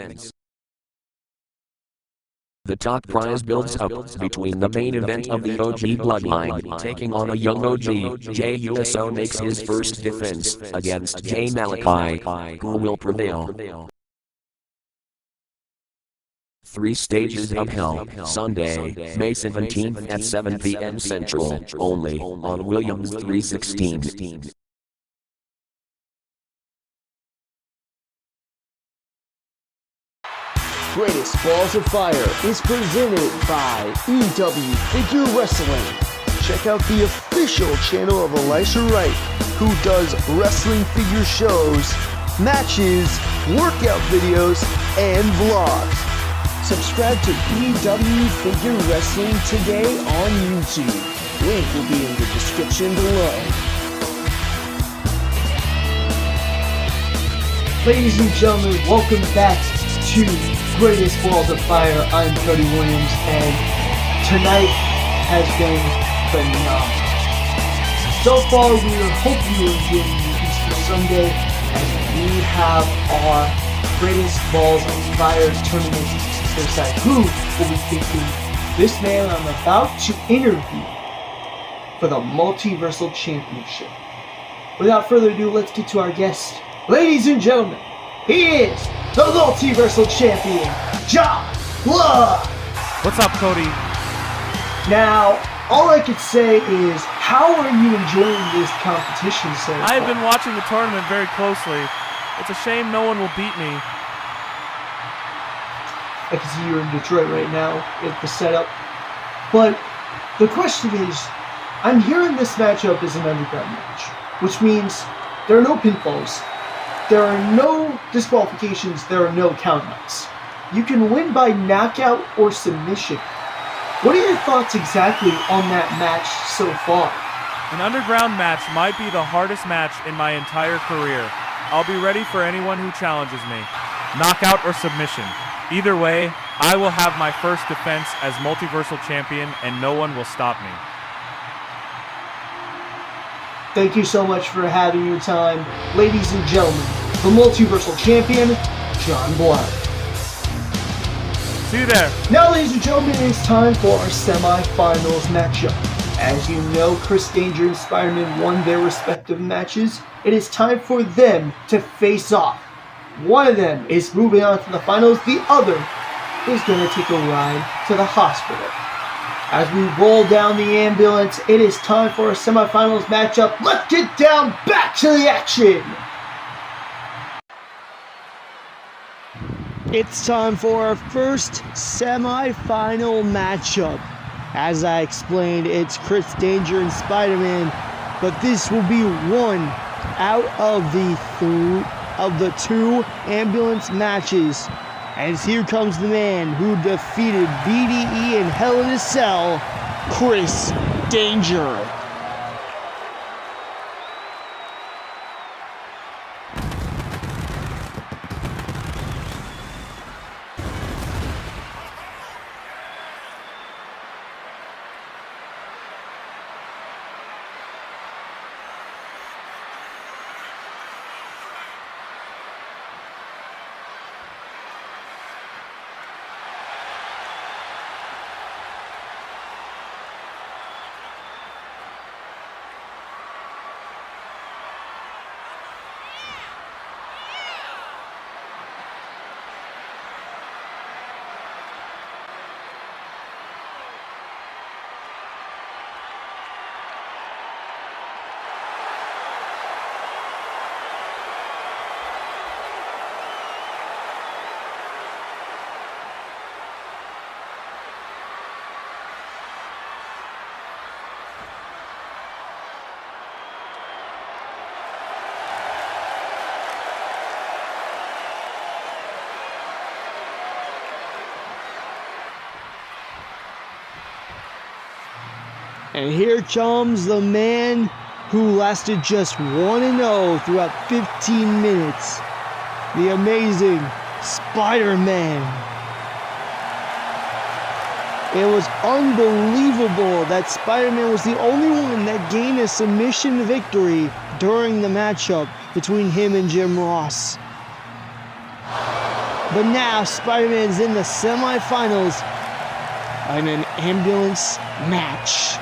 The top prize builds up between the main event of the OG Bloodline taking on a young OG. Jey Uso makes his first defense against Jay Malachi. Who will prevail? 3 Stages of Hell, Sunday, May 17th at 7 p.m. Central, only on Williams 316. Greatest Balls of Fire is presented by EW Figure Wrestling. Check out the official channel of Elisha Wright, who does wrestling figure shows, matches, workout videos, and vlogs. Subscribe to EW Figure Wrestling today on YouTube. Link will be in the description below. Ladies and gentlemen, welcome back to Greatest Balls of Fire. I'm Cody Williams, and tonight has been phenomenal. So far, we hope you are enjoying your Easter Sunday as we have our Greatest Balls of Fire tournament. Decide who will be facing this man I'm about to interview for the Multiversal Championship. Without further ado, let's get to our guest. Ladies and gentlemen, he is the Multiversal Champion, John Love. What's up, Cody? Now, all I could say is, how are you enjoying this competition so far? I have been watching the tournament very closely. It's a shame no one will beat me. I can see you're in Detroit right now at the setup. But the question is, I'm hearing this matchup is an underground match, which means there are no pinfalls, there are no disqualifications, there are no countouts. You can win by knockout or submission. What are your thoughts exactly on that match so far? An underground match might be the hardest match in my entire career. I'll be ready for anyone who challenges me. Knockout or submission. Either way, I will have my first defense as Multiversal Champion, and no one will stop me. Thank you so much for having your time. Ladies and gentlemen, the Multiversal Champion, John Blunt. See you there. Now, ladies and gentlemen, it is time for our semi-finals matchup. As you know, Chris Danger and Spider-Man won their respective matches. It is time for them to face off. One of them is moving on to the finals. The other is going to take a ride to the hospital. As we roll down the ambulance, it is time for a semifinals matchup. Let's get down back to the action. It's time for our first semifinal matchup. As I explained, it's Chris Danger and Spider-Man, but this will be one out of the two ambulance matches. As here comes the man who defeated BDE in Hell in a Cell, Chris Danger. And here comes the man who lasted just 1-0 throughout 15 minutes. The amazing Spider-Man. It was unbelievable that Spider-Man was the only one that gained a submission victory during the matchup between him and Jim Ross. But now Spider-Man's in the semifinals in an ambulance match.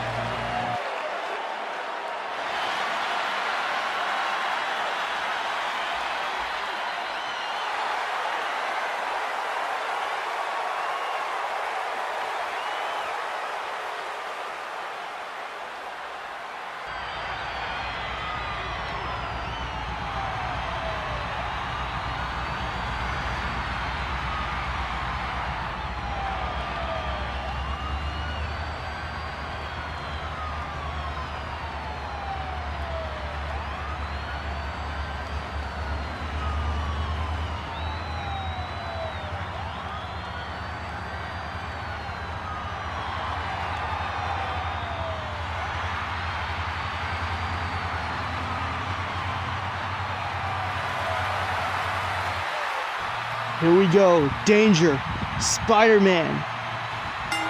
Here we go, Danger, Spider-Man.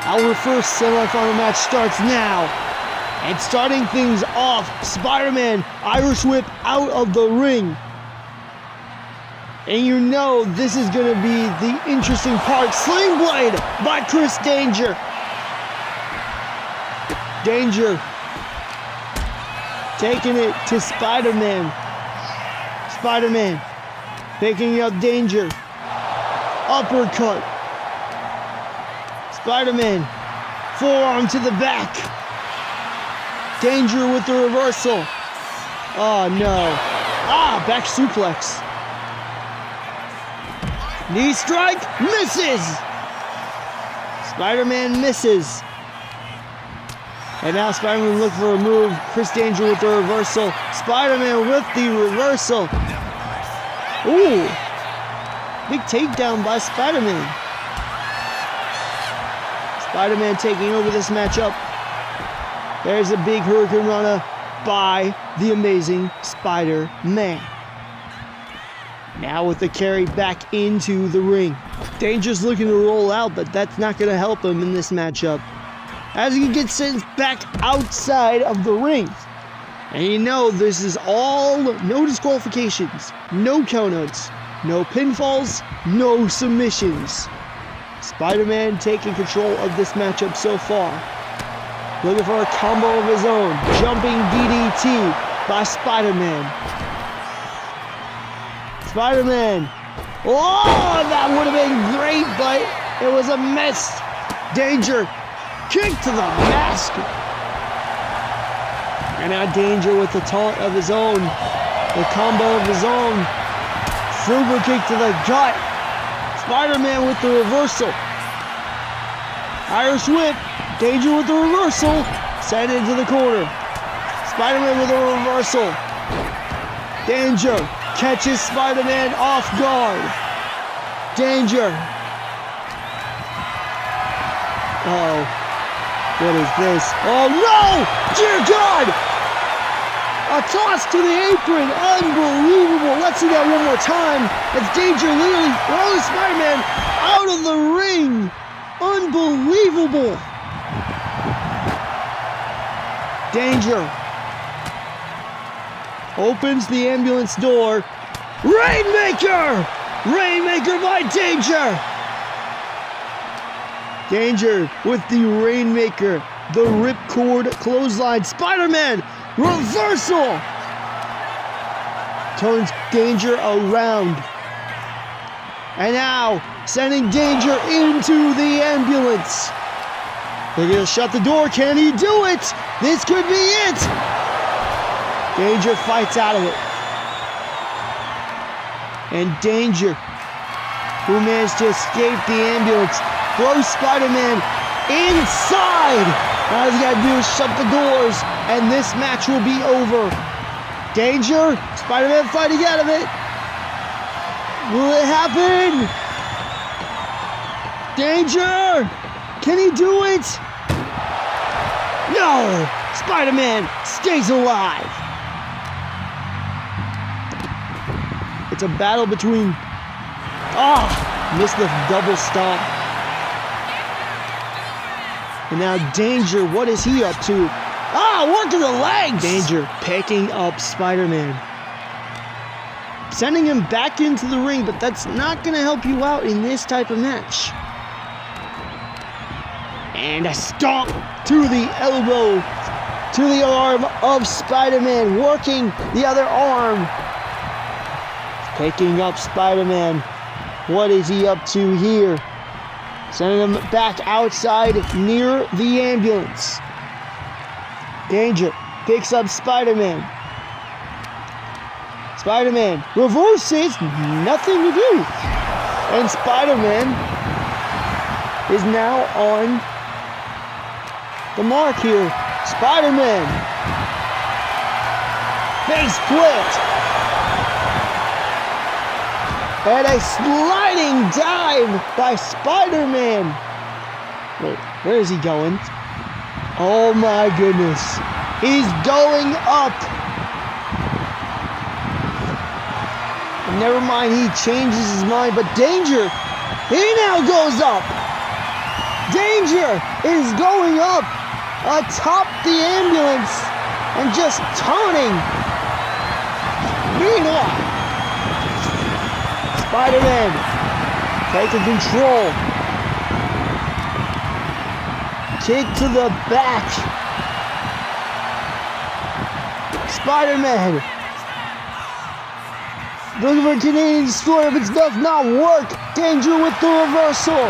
Our first semifinal match starts now. And starting things off, Spider-Man, Irish Whip out of the ring. And you know this is going to be the interesting part. Sling Blade by Chris Danger. Danger taking it to Spider-Man. Spider-Man picking up Danger. Uppercut. Spider-Man, forearm to the back. Danger with the reversal. Oh no. Back suplex. Knee strike, misses. Spider-Man misses. And now Spider-Man looking for a move. Chris Danger with the reversal. Spider-Man with the reversal. Ooh. Big takedown by Spider-Man. Spider-Man taking over this matchup. There's a big Hurricane Rana by the amazing Spider-Man. Now with the carry back into the ring. Danger's looking to roll out, but that's not going to help him in this matchup, as he gets sent back outside of the ring. And you know this is all no disqualifications, no countouts, no pinfalls, no submissions. Spider-Man taking control of this matchup so far. Looking for a combo of his own. Jumping DDT by Spider-Man. Spider-Man. Oh, that would have been great, but it was a miss. Danger. Kick to the mask. And now Danger with the taunt of his own. The combo of his own. Super kick to the gut. Spider-Man with the reversal. Irish Whip. Danger with the reversal. Sent into the corner. Spider-Man with a reversal. Danger catches Spider-Man off guard. Danger. Oh, what is this? Oh no! Dear God! A toss to the apron. Unbelievable. Let's see that one more time. It's Danger literally throwing Spider-Man out of the ring. Unbelievable. Danger opens the ambulance door. Rainmaker! Rainmaker by Danger! Danger with the Rainmaker. The ripcord clothesline. Spider-Man! Reversal! Turns Danger around. And now, sending Danger into the ambulance. They're gonna shut the door. Can he do it? This could be it! Danger fights out of it. And Danger, who managed to escape the ambulance, throws Spider-Man inside! All he's gotta do is shut the doors, and this match will be over. Danger, Spider-Man fighting out of it. Will it happen? Danger! Can he do it? No! Spider-Man stays alive. It's a battle between... missed the double stomp. And now Danger, what is he up to? Work to the legs! Danger picking up Spider-Man. Sending him back into the ring, but that's not going to help you out in this type of match. And a stomp to the elbow, to the arm of Spider-Man, working the other arm. Picking up Spider-Man. What is he up to here? Sending him back outside near the ambulance. Danger picks up Spider-Man. Spider-Man reverses, nothing to do. And Spider-Man is now on the mark here. Spider-Man. Face split. And a sliding dive by Spider-Man. Wait, where is he going? Oh my goodness. He's going up. Never mind, he changes his mind, but Danger, he now goes up. Danger is going up atop the ambulance and just taunting. Meanwhile, Spider-Man taking control. Kick to the back. Spider-Man looking for a Canadian Destroyer, but it does not work. Danger with the reversal.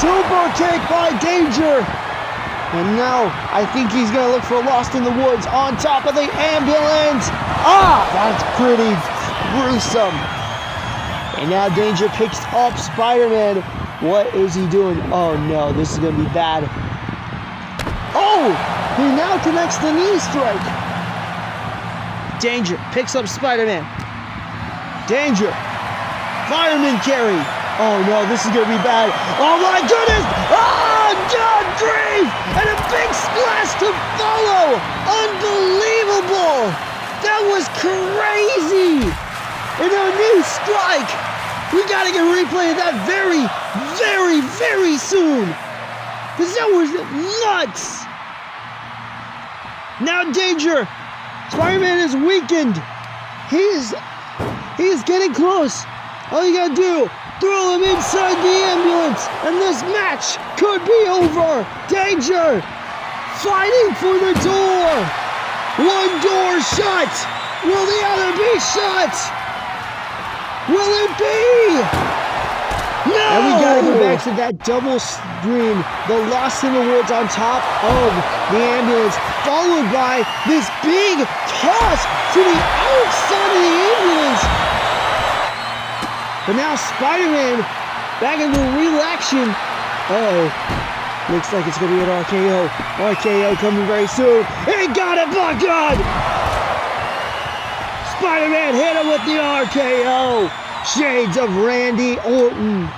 Super kick by Danger. And now I think he's going to look for Lost in the Woods on top of the ambulance. That's pretty gruesome. And now Danger picks up Spider-Man. What is he doing? Oh no, this is going to be bad. He now connects the knee strike. Danger picks up Spider-Man. Danger. Fireman carry. Oh no, this is going to be bad. Oh my goodness. God grief. And a big splash to follow. Unbelievable. That was crazy. And a knee strike. We got to get a replay of that very, very, very soon. Because that was nuts. Now Danger. Spider-Man is weakened. He is getting close. All you gotta do, throw him inside the ambulance, and this match could be over. Danger fighting for the door. One door shut. Will the other be shut? Will it be? No! And we gotta go back to that double screen. The Lost in the Woods on top of the ambulance, followed by this big toss to the outside of the ambulance. But now Spider-Man back into real action. Looks like it's going to be an RKO. RKO coming very soon. He got it, my God! Spider-Man hit him with the RKO. Shades of Randy Orton.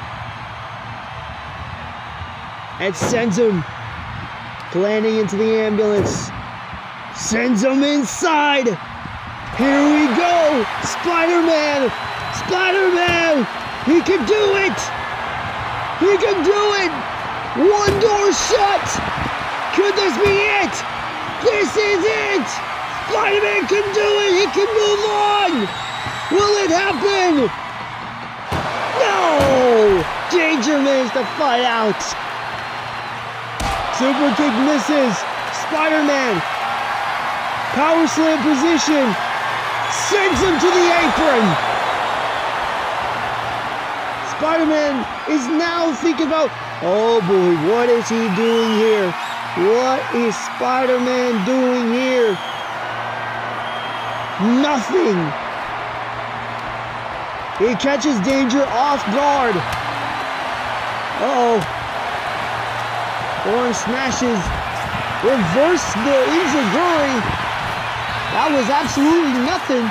It sends him landing into the ambulance. Sends him inside. Here we go. Spider-Man. Spider-Man. He can do it. He can do it. One door shut. Could this be it? This is it. Spider-Man can do it. He can move on. Will it happen? No. Danger managed to fight out. Super kick misses. Spider-Man. Power slam position. Sends him to the apron. Spider-Man is now thinking about, oh boy, what is he doing here? What is Spider-Man doing here? Nothing. He catches Danger off guard. Uh-oh. Orange smashes. Reverse the Inzaguri. That was absolutely nothing.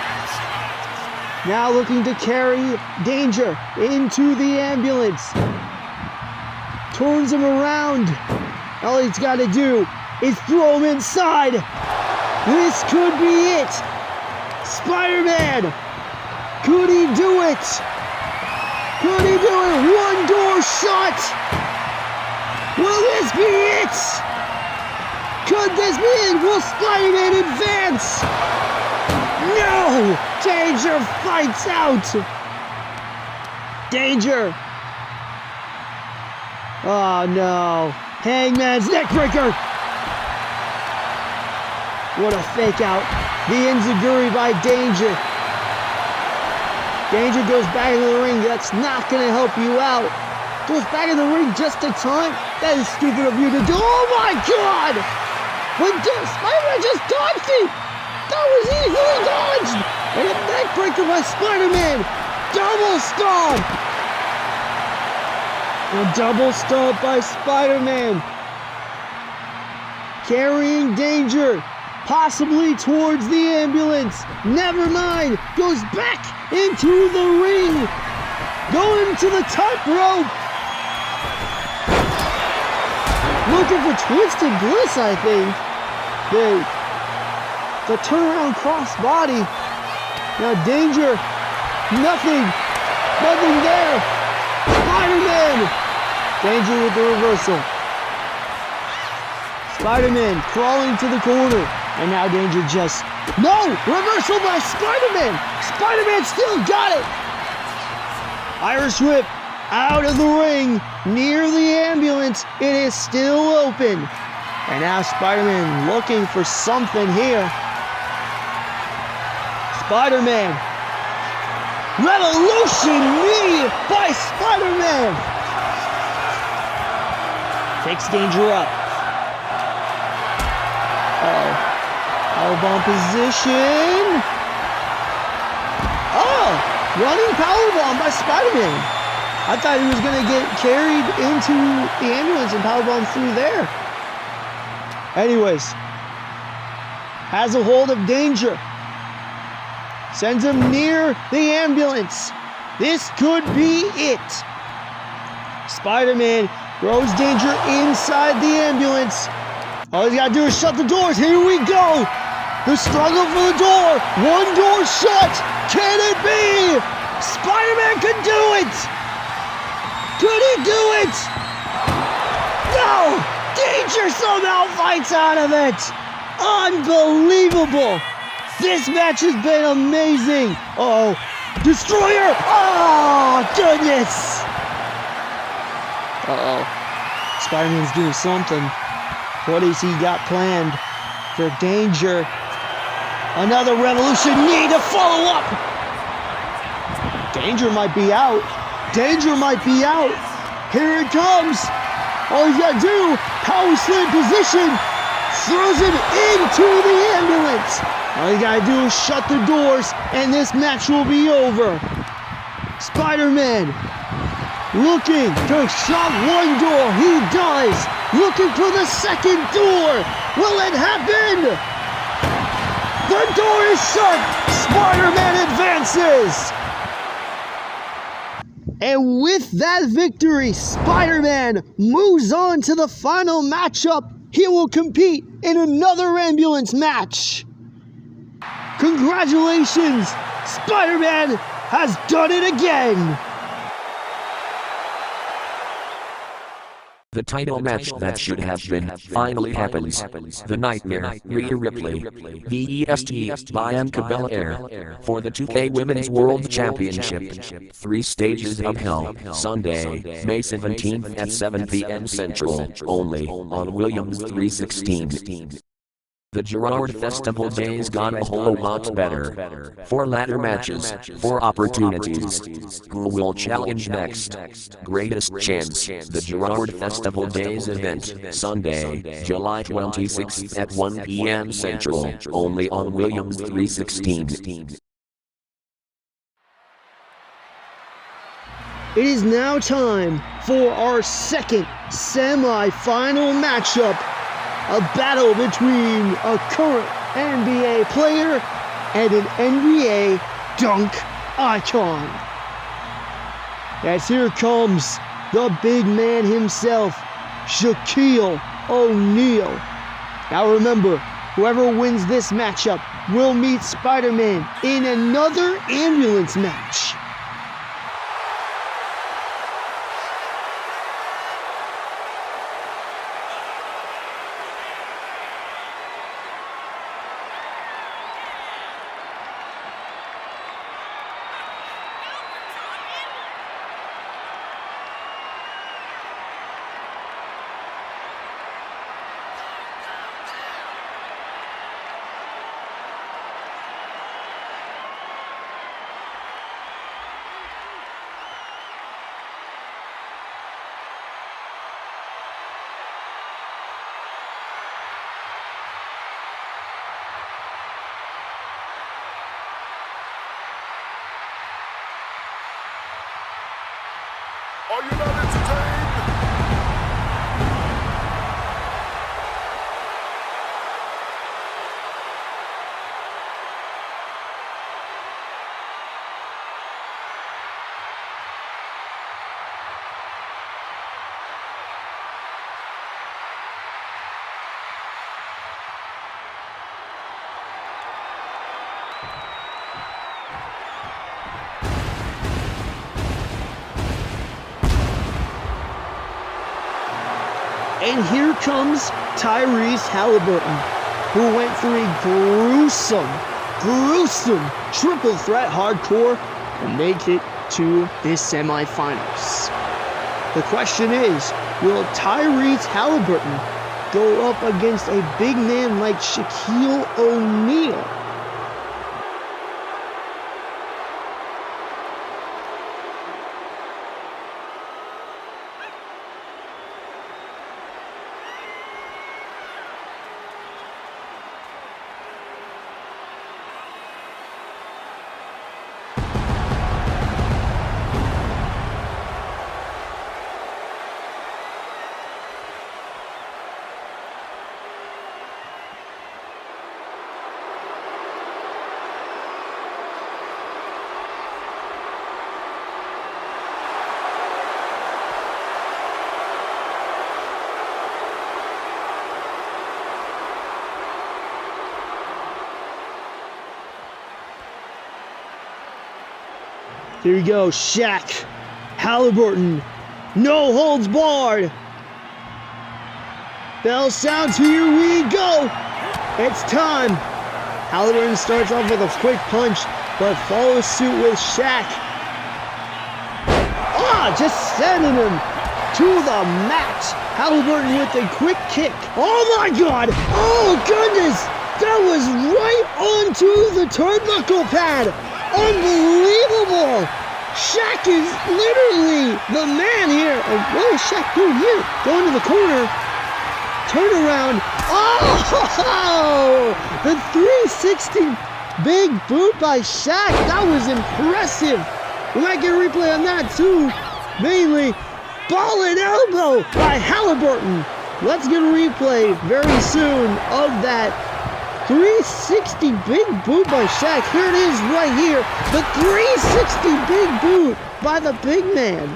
Now looking to carry Danger into the ambulance. Turns him around. All he's got to do is throw him inside. This could be it. Spider-Man. Could he do it? Could he do it? One door shut. Will this be it? Could this be it? Will Spider-Man advance? No! Danger fights out! Danger! Oh no! Hangman's neckbreaker! What a fake out! The Inzaguri by Danger. Danger goes back into the ring. That's not going to help you out. Goes back in the ring just in time. That is stupid of you to do. Oh my God! When Spider-Man just dodged it! That was easily dodged! And a neckbreaker by Spider-Man! Double stomp! A double stomp by Spider-Man. Carrying Danger, possibly towards the ambulance. Never mind! Goes back into the ring! Going to the top rope! Looking for Twisted Bliss, I think. The turnaround cross body. Now Danger, nothing there. Spider-Man, Danger with the reversal. Spider-Man crawling to the corner, and now Danger just, no, reversal by Spider-Man. Spider-Man still got it. Irish whip out of the ring, near the ambulance. It is still open. And now Spider-Man looking for something here. Spider-Man. Revolution knee by Spider-Man. Takes Danger up. Uh-oh. Powerbomb position. Oh! Running powerbomb by Spider-Man. I thought he was going to get carried into the ambulance and powerbomb through there. Anyways, has a hold of Danger. Sends him near the ambulance. This could be it. Spider-Man throws Danger inside the ambulance. All he's got to do is shut the doors. Here we go. The struggle for the door. One door shut. Can it be? Spider-Man can do it. Could he do it? No! Danger somehow fights out of it! Unbelievable! This match has been amazing! Uh-oh. Destroyer! Oh, goodness! Uh-oh. Spider-Man's doing something. What has he got planned for Danger? Another Revolution knee to follow up! Danger might be out. Danger might be out. Here it comes. All he's got to do, power slam position, throws him into the ambulance. All you got to do is shut the doors, and this match will be over. Spider-Man looking to shut one door. He does. Looking for the second door. Will it happen? The door is shut. Spider-Man advances. And with that victory, Spider-Man moves on to the final matchup. He will compete in another ambulance match. Congratulations, Spider-Man has done it again. The title match that should have been finally happens. The Nightmare, Rhea Ripley, VEST, Bianca Belair, for the 2K Women's World Championship. 3 Stages of Hell, Sunday, May 17th at 7 p.m. Central, only on Williams 316. The Girard Festival days got a whole lot better. 4 ladder matches, 4 opportunities. Who will challenge next? Greatest chance, the Girard Festival days event, Sunday, July 26th at 1 p.m. Central, only on Williams 316. It is now time for our second semi-final matchup. A battle between a current NBA player and an NBA dunk icon. As here comes the big man himself, Shaquille O'Neal. Now remember, whoever wins this matchup will meet Spider-Man in another ambulance match. Are you not entertained? And here comes Tyrese Halliburton, who went through a gruesome triple threat hardcore and make it to this semifinals. The question is, will Tyrese Halliburton go up against a big man like Shaquille O'Neal? Here we go, Shaq, Halliburton, no holds barred. Bell sounds, here we go. It's time. Halliburton starts off with a quick punch, but follows suit with Shaq. Just sending him to the mat. Halliburton with a quick kick. Oh my God, oh goodness. That was right onto the turnbuckle pad. Unbelievable! Shaq is literally the man here. What is Shaq doing here? Going to the corner. Turn around. Oh! The 360 big boot by Shaq. That was impressive. We might get a replay on that too. mainly ball and elbow by Halliburton. Let's get a replay very soon of that 360 big boot by Shaq. Here it is right here. The 360 big boot by the big man.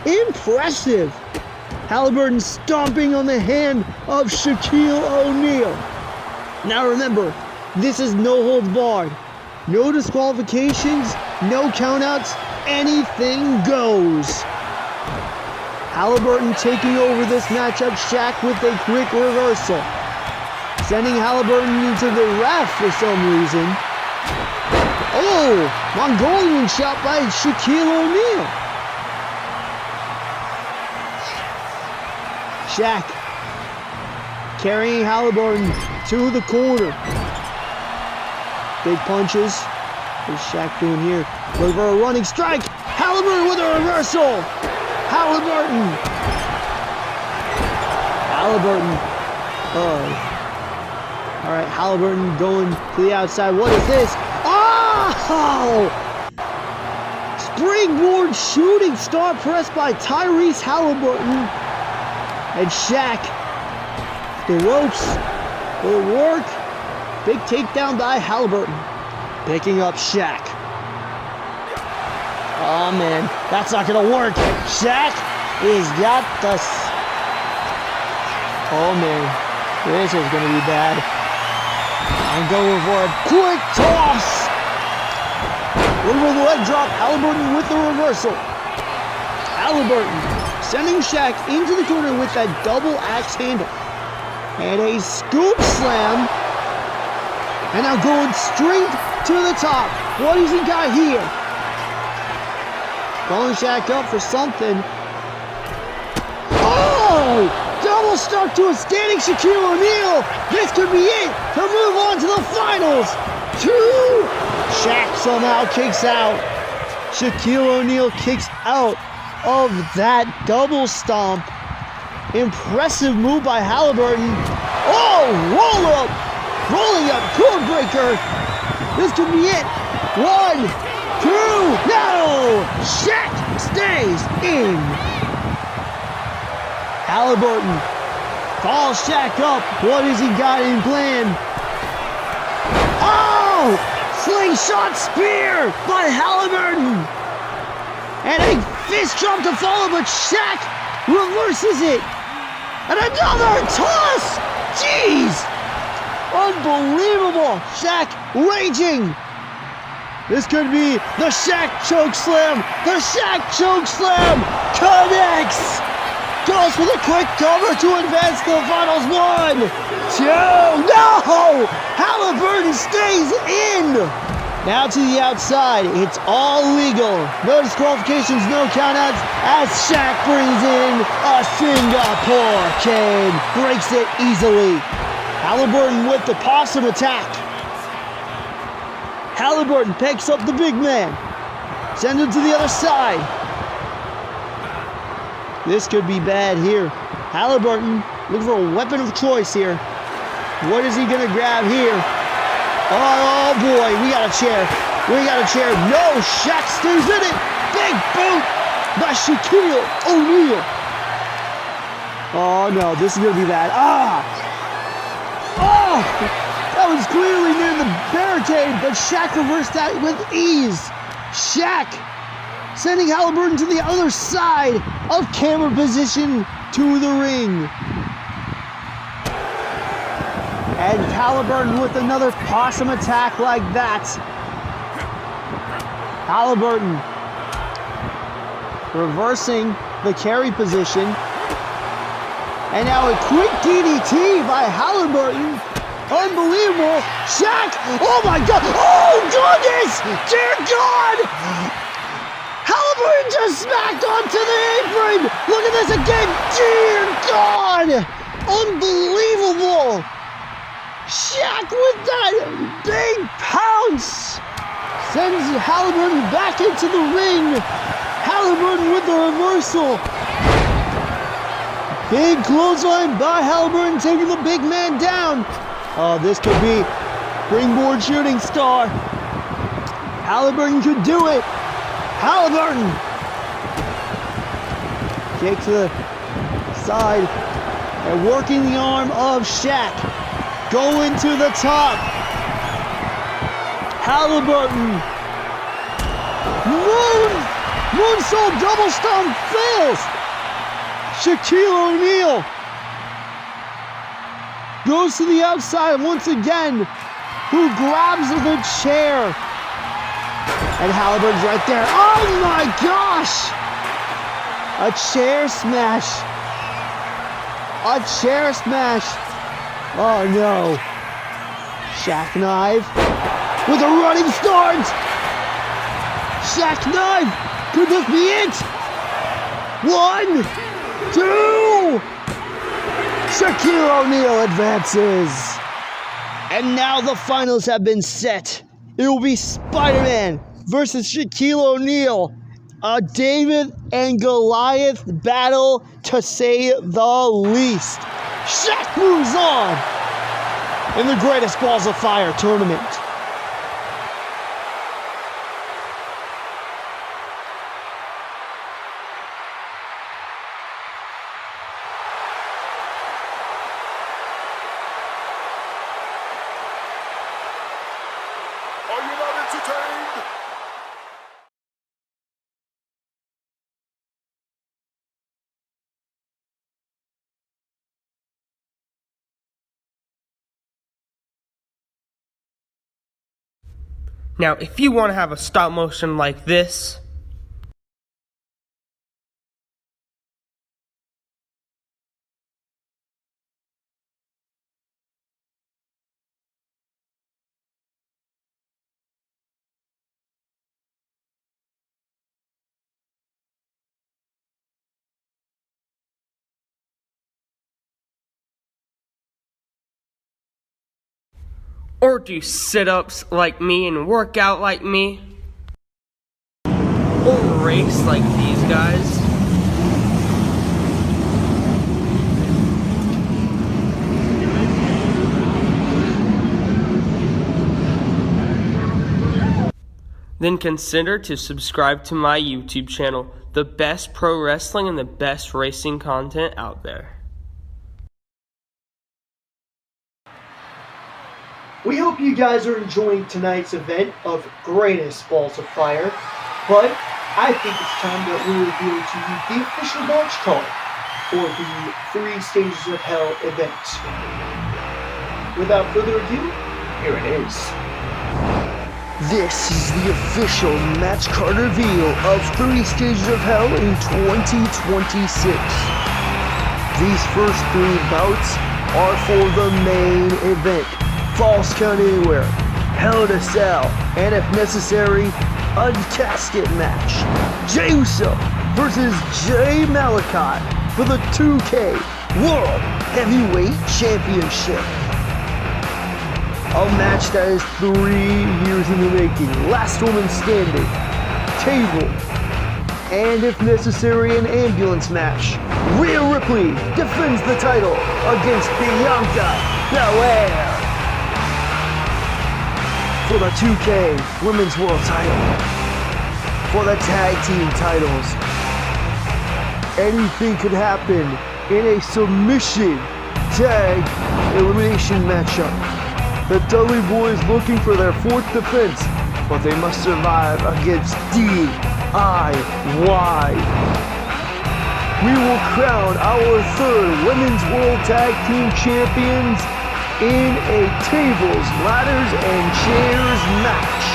Impressive. Halliburton stomping on the hand of Shaquille O'Neal. Now remember, this is no holds barred. No disqualifications, no countouts, anything goes. Halliburton taking over this matchup. Shaq with a quick reversal. Sending Halliburton into the ref for some reason. Oh, Mongolian shot by Shaquille O'Neal. Shaq carrying Halliburton to the corner. Big punches. What's Shaq doing here? Looking for a running strike. Halliburton with a reversal. Halliburton. All right, Halliburton going to the outside. What is this? Oh! Springboard shooting star press by Tyrese Halliburton. And Shaq. The ropes will work. Big takedown by Halliburton. Picking up Shaq. Oh man, that's not gonna work. Shaq is got the. Oh man, this is gonna be bad. I'm going for a quick toss. Looking for the leg drop. Halliburton with the reversal. Halliburton sending Shaq into the corner with that double axe handle. And a scoop slam. And now going straight to the top. What has he got here? Calling Shaq up for something. Oh! Double stuck to a standing Shaquille O'Neal. This could be it to move on to the finals. 2. Shaq somehow kicks out. Shaquille O'Neal kicks out of that double stomp. Impressive move by Halliburton. Oh, roll up. Rolling up, code breaker. This could be it. 1, 2, no! Shaq stays in. Halliburton calls Shaq up. What has he got in plan? Oh! Slingshot spear by Halliburton. And a fist drop to follow, but Shaq reverses it. And another toss! Jeez! Unbelievable! Shaq raging! This could be the Shaq choke slam! The Shaq choke slam! Connects! Goes for the quick cover to advance to the finals. 1, 2, no! Halliburton stays in! Now to the outside. It's all legal. No disqualifications, no countouts as Shaq brings in a Singapore cane. Breaks it easily. Halliburton with the possum attack. Halliburton picks up the big man. Send him to the other side. This could be bad here. Halliburton looking for a weapon of choice here. What is he going to grab here? Oh boy, we got a chair. We got a chair. No, Shaq stays in it. Big boot by Shaquille O'Neal. Oh no, this is going to be bad. Oh, that was clearly near the barricade, but Shaq reversed that with ease. Shaq sending Halliburton to the other side of camera position to the ring. And Halliburton with another possum attack like that. Halliburton reversing the carry position. And now a quick DDT by Halliburton. Unbelievable. Shaq. Oh my God. Oh goodness. Dear God. Halliburton just smacked onto the apron. Look at this again. Dear God. Unbelievable. Shaq with that big pounce. Sends Halliburton back into the ring. Halliburton with the reversal. Big clothesline by Halliburton taking the big man down. Oh, this could be springboard shooting star. Halliburton could do it. Halliburton Kick to the side. And working the arm of Shaq. Going to the top. Halliburton. Moonsault double stomp fails. Shaquille O'Neal goes to the outside once again. Who grabs the chair? And Halliburton's right there. Oh my gosh! A chair smash. A chair smash. Oh no. Shaq Knife with a running start. Shaq Knife. Could this be it? 1, 2. Shaquille O'Neal advances. And now the finals have been set. It will be Spider-Man versus Shaquille O'Neal. A David and Goliath battle, to say the least. Shaq moves on in the Greatest Balls of Fire tournament. Are you not entertained? Now, if you want to have a stop motion like this, or do sit-ups like me and work out like me, or race like these guys, then consider to subscribe to my YouTube channel, the best pro wrestling and the best racing content out there. We hope you guys are enjoying tonight's event of Greatest Balls of Fire, but I think it's time that we reveal to you the official launch card for the 3 Stages of Hell event. Without further ado, here it is. This is the official match card reveal of 3 Stages of Hell in 2026. These first 3 bouts are for the main event. Falls Count Anywhere, Hell in a Cell, and if necessary, a casket match. Jey Uso versus Jay Malachi for the 2K World Heavyweight Championship. A match that is 3 years in the making. Last woman standing, table, and if necessary, an ambulance match. Rhea Ripley defends the title against Bianca Belair for the 2K Women's World title. For the tag team titles, anything could happen in a submission tag elimination matchup. The Dudley Boys looking for their 4th defense, but they must survive against DIY. We will crown our 3rd Women's World Tag Team Champions in a tables, ladders, and chairs match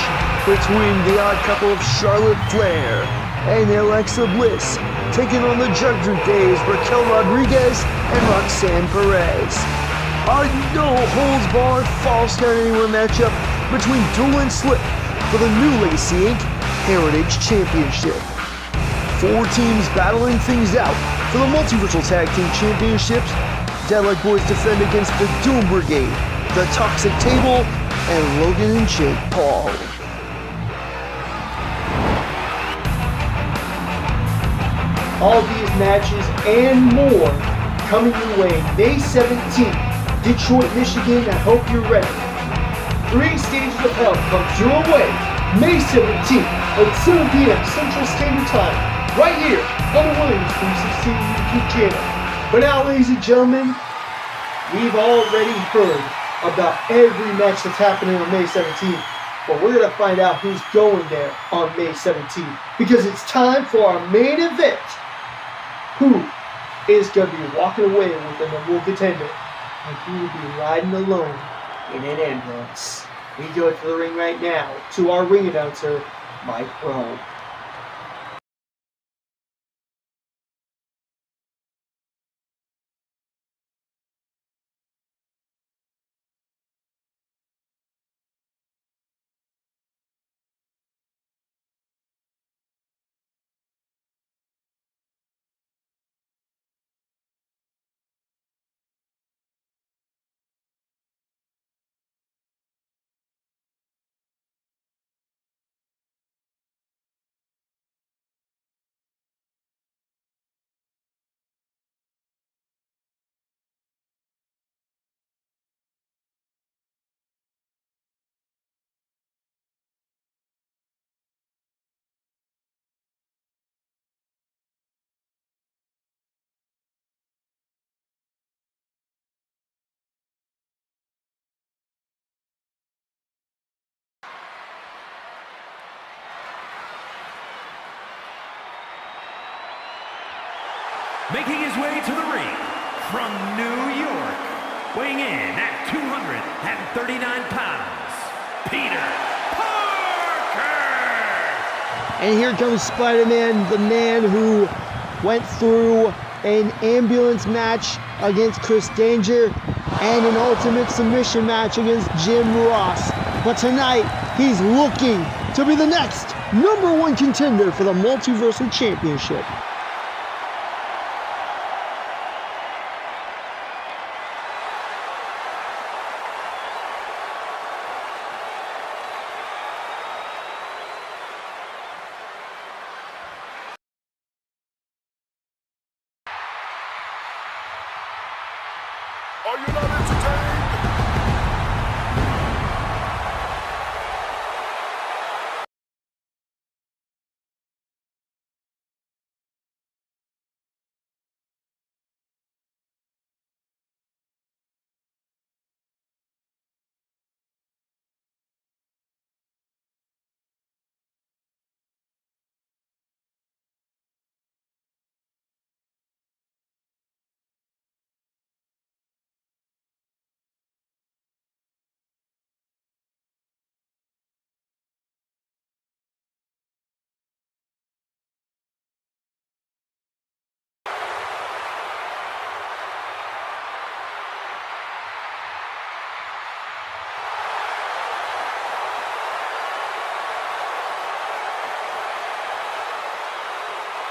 between the odd couple of Charlotte Flair and Alexa Bliss, taking on the Judgment Days, Raquel Rodriguez and Roxanne Perez. A no-holds-barred Falls Count Anywhere matchup between Duel and Slip for the New Legacy Inc. Heritage Championship. 4 teams battling things out for the Multiversal Tag Team Championships. Deadlock Boys defend against the Doom Brigade, the Toxic Table, and Logan and Jake Paul. All these matches and more coming your way May 17th, Detroit, Michigan. I hope you're ready. 3 Stages of Hell comes your way May 17th at 7 p.m. Central Standard Time right here on the Williams 316 YouTube channel. But now, ladies and gentlemen, we've already heard about every match that's happening on May 17th. But we're going to find out who's going there on May 17th. Because it's time for our main event. Who is going to be walking away with the number one contender? And who will be riding alone in an ambulance? We go to the ring right now to our ring announcer, Mike Rome. Making his way to the ring from New York, weighing in at 239 pounds, Peter Parker! And here comes Spider-Man, the man who went through an ambulance match against Chris Danger and an ultimate submission match against Jim Ross. But tonight, he's looking to be the next number one contender for the Multiversal Championship. Are you not entertained?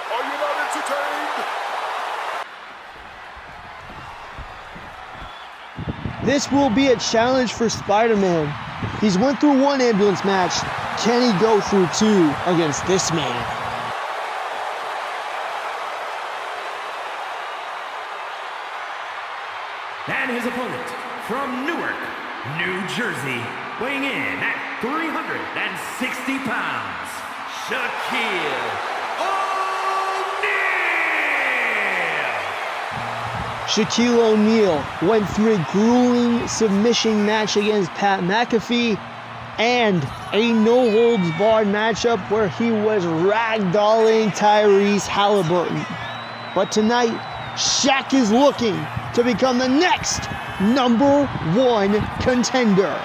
Are you not entertained? This will be a challenge for Spider-Man. He's went through one ambulance match. Can he go through two against this man? And his opponent from Newark, New Jersey, weighing in at 360 pounds, Shaquille O'Neal! Shaquille O'Neal went through a grueling submission match against Pat McAfee and a no-holds-barred matchup where he was ragdolling Tyrese Halliburton. But tonight, Shaq is looking to become the next number one contender.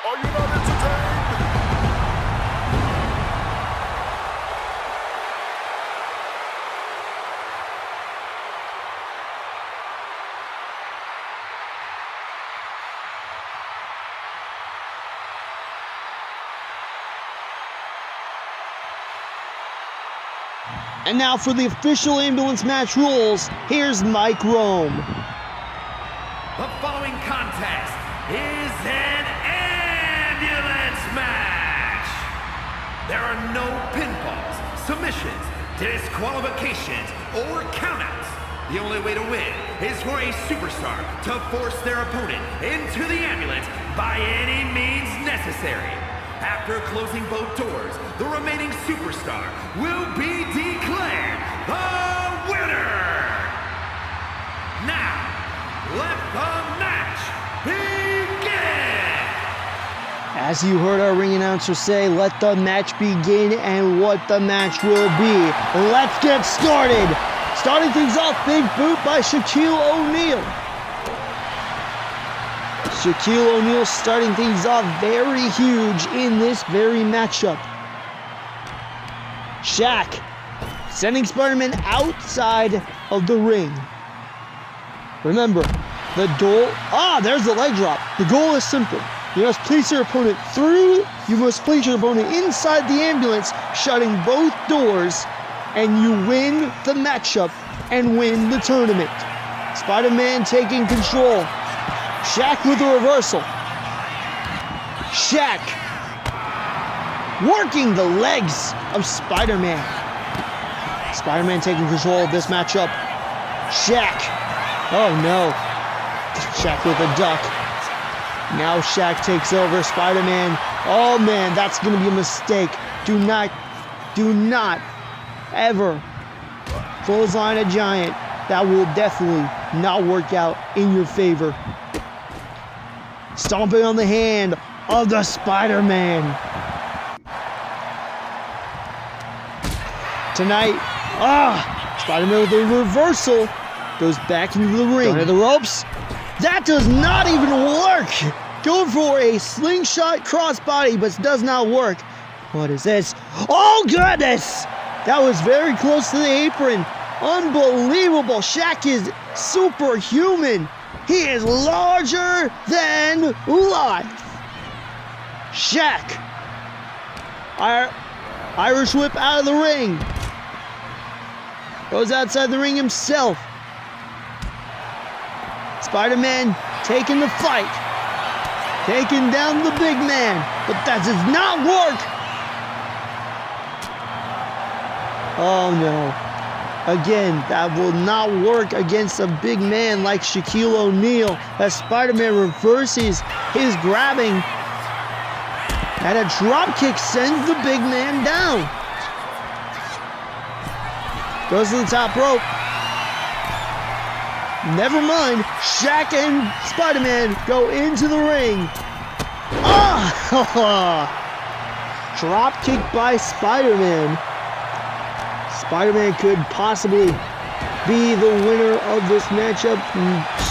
Are you not entertained? And now for the official ambulance match rules, here's Mike Rome. The following contest is an ambulance match. There are no pinfalls, submissions, disqualifications, or countouts. The only way to win is for a superstar to force their opponent into the ambulance by any means necessary. After closing both doors, the remaining superstar will be declared the winner. Now, let the match begin! As you heard our ring announcer say, let the match begin and what the match will be. Let's get started! Starting things off, big boot by Shaquille O'Neal. Shaquille O'Neal starting things off very huge in this very matchup. Shaq sending Spider-Man outside of the ring. Remember, the goal, there's the leg drop. The goal is simple. You must place your opponent inside the ambulance, shutting both doors, and you win the matchup and win the tournament. Spider-Man taking control. Shaq with a reversal. Shaq working the legs of Spider-Man. Spider-Man taking control of this matchup. Shaq. Oh no. Shaq with a duck. Now Shaq takes over Spider-Man. Oh man, that's going to be a mistake. Do not ever clothesline a giant. That will definitely not work out in your favor. Stomping on the hand of the Spider-Man. Tonight, Spider-Man with a reversal goes back into the ring. Under the ropes. That does not even work. Going for a slingshot crossbody, but does not work. What is this? Oh goodness! That was very close to the apron. Unbelievable. Shaq is superhuman. He is larger than life. Shaq. Irish whip out of the ring. Goes outside the ring himself. Spider-Man taking the fight. Taking down the big man. But that does not work. Oh no. Again, that will not work against a big man like Shaquille O'Neal as Spider-Man reverses his grabbing. And a drop kick sends the big man down. Goes to the top rope. Never mind. Shaq and Spider-Man go into the ring. Drop kick by Spider-Man. Spider-Man could possibly be the winner of this matchup.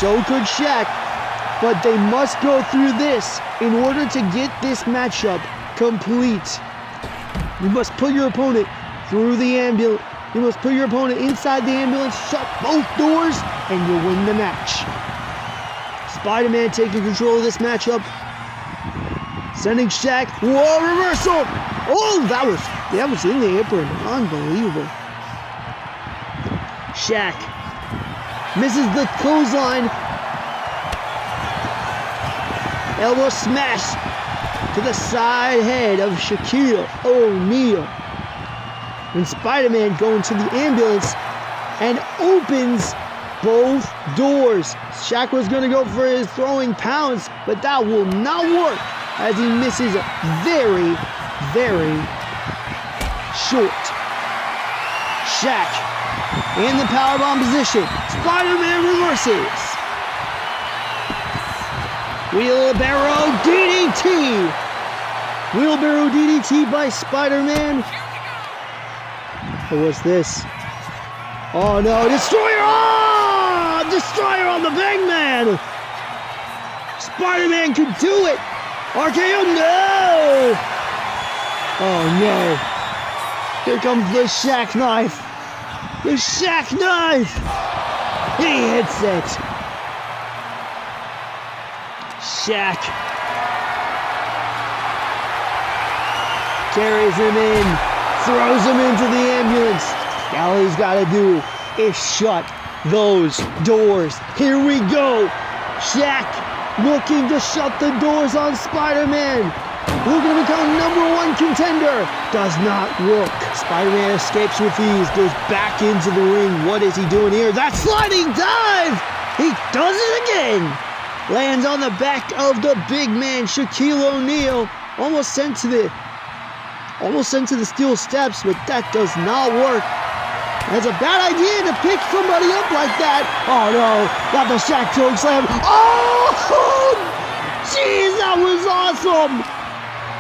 So could Shaq. But they must go through this in order to get this matchup complete. You must put your opponent through the ambulance. You must put your opponent inside the ambulance, shut both doors, and you'll win the match. Spider-Man taking control of this matchup. Sending Shaq. Whoa, reversal! Oh, that was in the apron. Unbelievable. Shaq misses the clothesline. Elbow smash to the side head of Shaquille O'Neal. And Spider-Man going to the ambulance and opens both doors. Shaq was going to go for his throwing pounds, but that will not work as he misses very, very short. Shaq in the powerbomb position. Spider-Man reverses. Wheelbarrow DDT. Wheelbarrow DDT by Spider-Man. What was this? Oh no, Destroyer! Oh! Destroyer on the big man! Spider-Man can do it! RKO, no! Oh no. Here comes the Shaq knife. The Shaq knife! He hits it. Shaq carries him in. Throws him into the ambulance. All he's got to do is shut those doors. Here we go. Shaq looking to shut the doors on Spider-Man. Looking to become #1 contender. Does not work. Spider-Man escapes with ease. Goes back into the ring. What is he doing here? That sliding dive! He does it again. Lands on the back of the big man, Shaquille O'Neal. Almost sent to the steel steps, but that does not work. It's a bad idea to pick somebody up like that. Oh no, got the Shaq choke slam. Oh, jeez, that was awesome.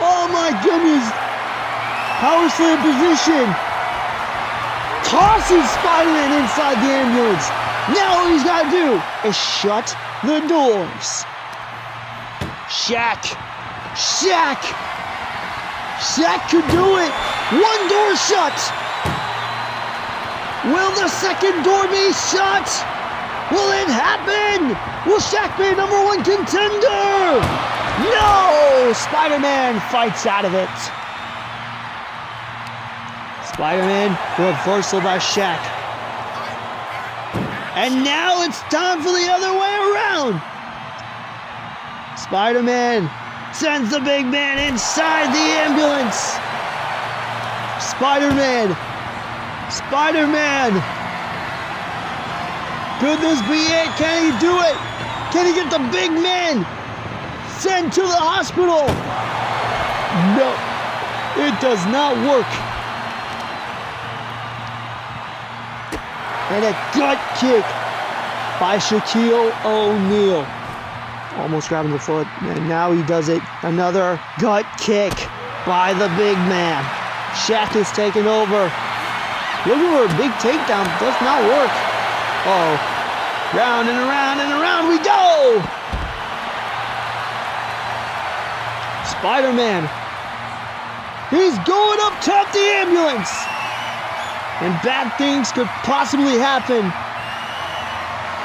Oh my goodness. Power slam position. Tosses Spider-Man inside the ambulance. Now all he's got to do is shut the doors. Shaq could do it. One door shut. Will the second door be shut? Will it happen? Will Shaq be #1 contender? No! Spider-Man fights out of it. Spider-Man reversal by Shaq. And now it's time for the other way around. Spider-Man sends the big man inside the ambulance. Spider-Man. Could this be it? Can he do it? Can he get the big man sent to the hospital? No, it does not work. And a gut kick by Shaquille O'Neal. Almost grabbing the foot, and now he does it. Another gut kick by the big man. Shaq is taking over. Looking for a big takedown, does not work. Uh-oh. Round and around and around we go! Spider-Man. He's going up top the ambulance. And bad things could possibly happen.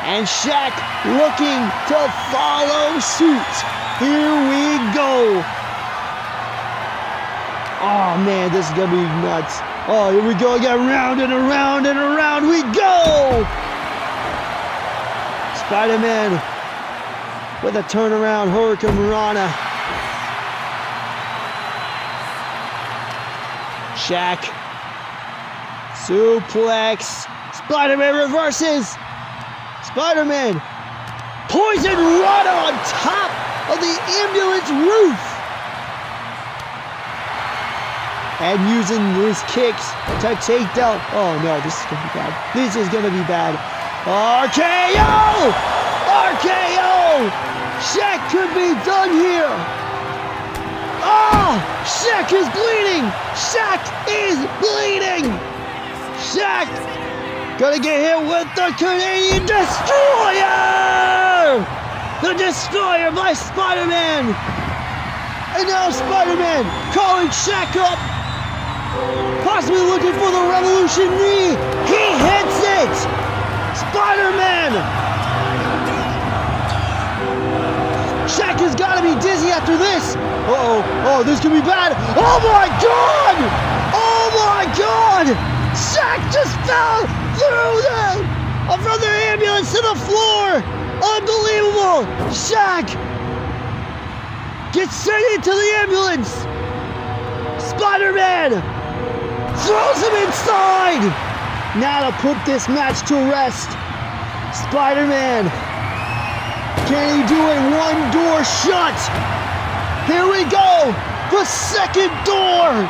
And Shaq looking to follow suit. Here we go. Oh man, this is gonna be nuts. Oh, here we go again, round and around and around we go! Spider-Man with a turnaround Hurricane Rana. Shaq. Suplex. Spider-Man reverses. Spider-Man. Poison Rana on top of the ambulance roof. And using his kicks to take down. Oh no, this is gonna be bad. This is gonna be bad. RKO! RKO! Shaq could be done here. Oh! Shaq is bleeding! Shaq is bleeding! Shaq gonna get hit with the Canadian Destroyer! The Destroyer by Spider-Man! And now Spider-Man calling Shaq up! Possibly looking for the Revolution knee! He hits it! Spider-Man! Shaq has got to be dizzy after this! Uh-oh, oh, this could be bad! Oh my God! Oh my God! Shaq just fell from the ambulance to the floor! Unbelievable! Shaq gets sent into the ambulance! Spider-Man throws him inside! Now to put this match to rest, Spider-Man, can he do it? One door shut! Here we go! The second door!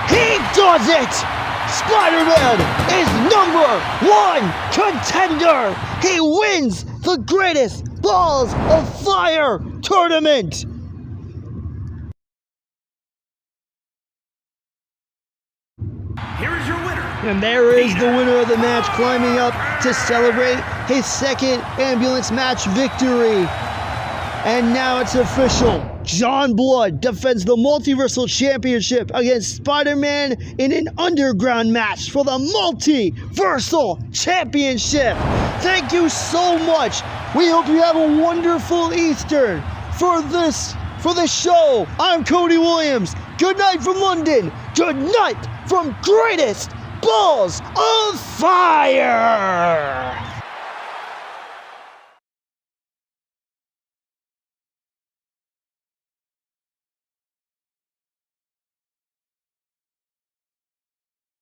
He does it! Spider-Man is #1 contender! He wins the greatest Balls of Fire tournament! Here is your winner. And there is the winner of the match, climbing up to celebrate his second ambulance match victory. And now it's official. John Blood defends the Multiversal Championship against Spider-Man in an underground match for the Multiversal Championship. Thank you so much. We hope you have a wonderful Easter. For this show, I'm Cody Williams. Good night from London. Good night from greatest balls of fire!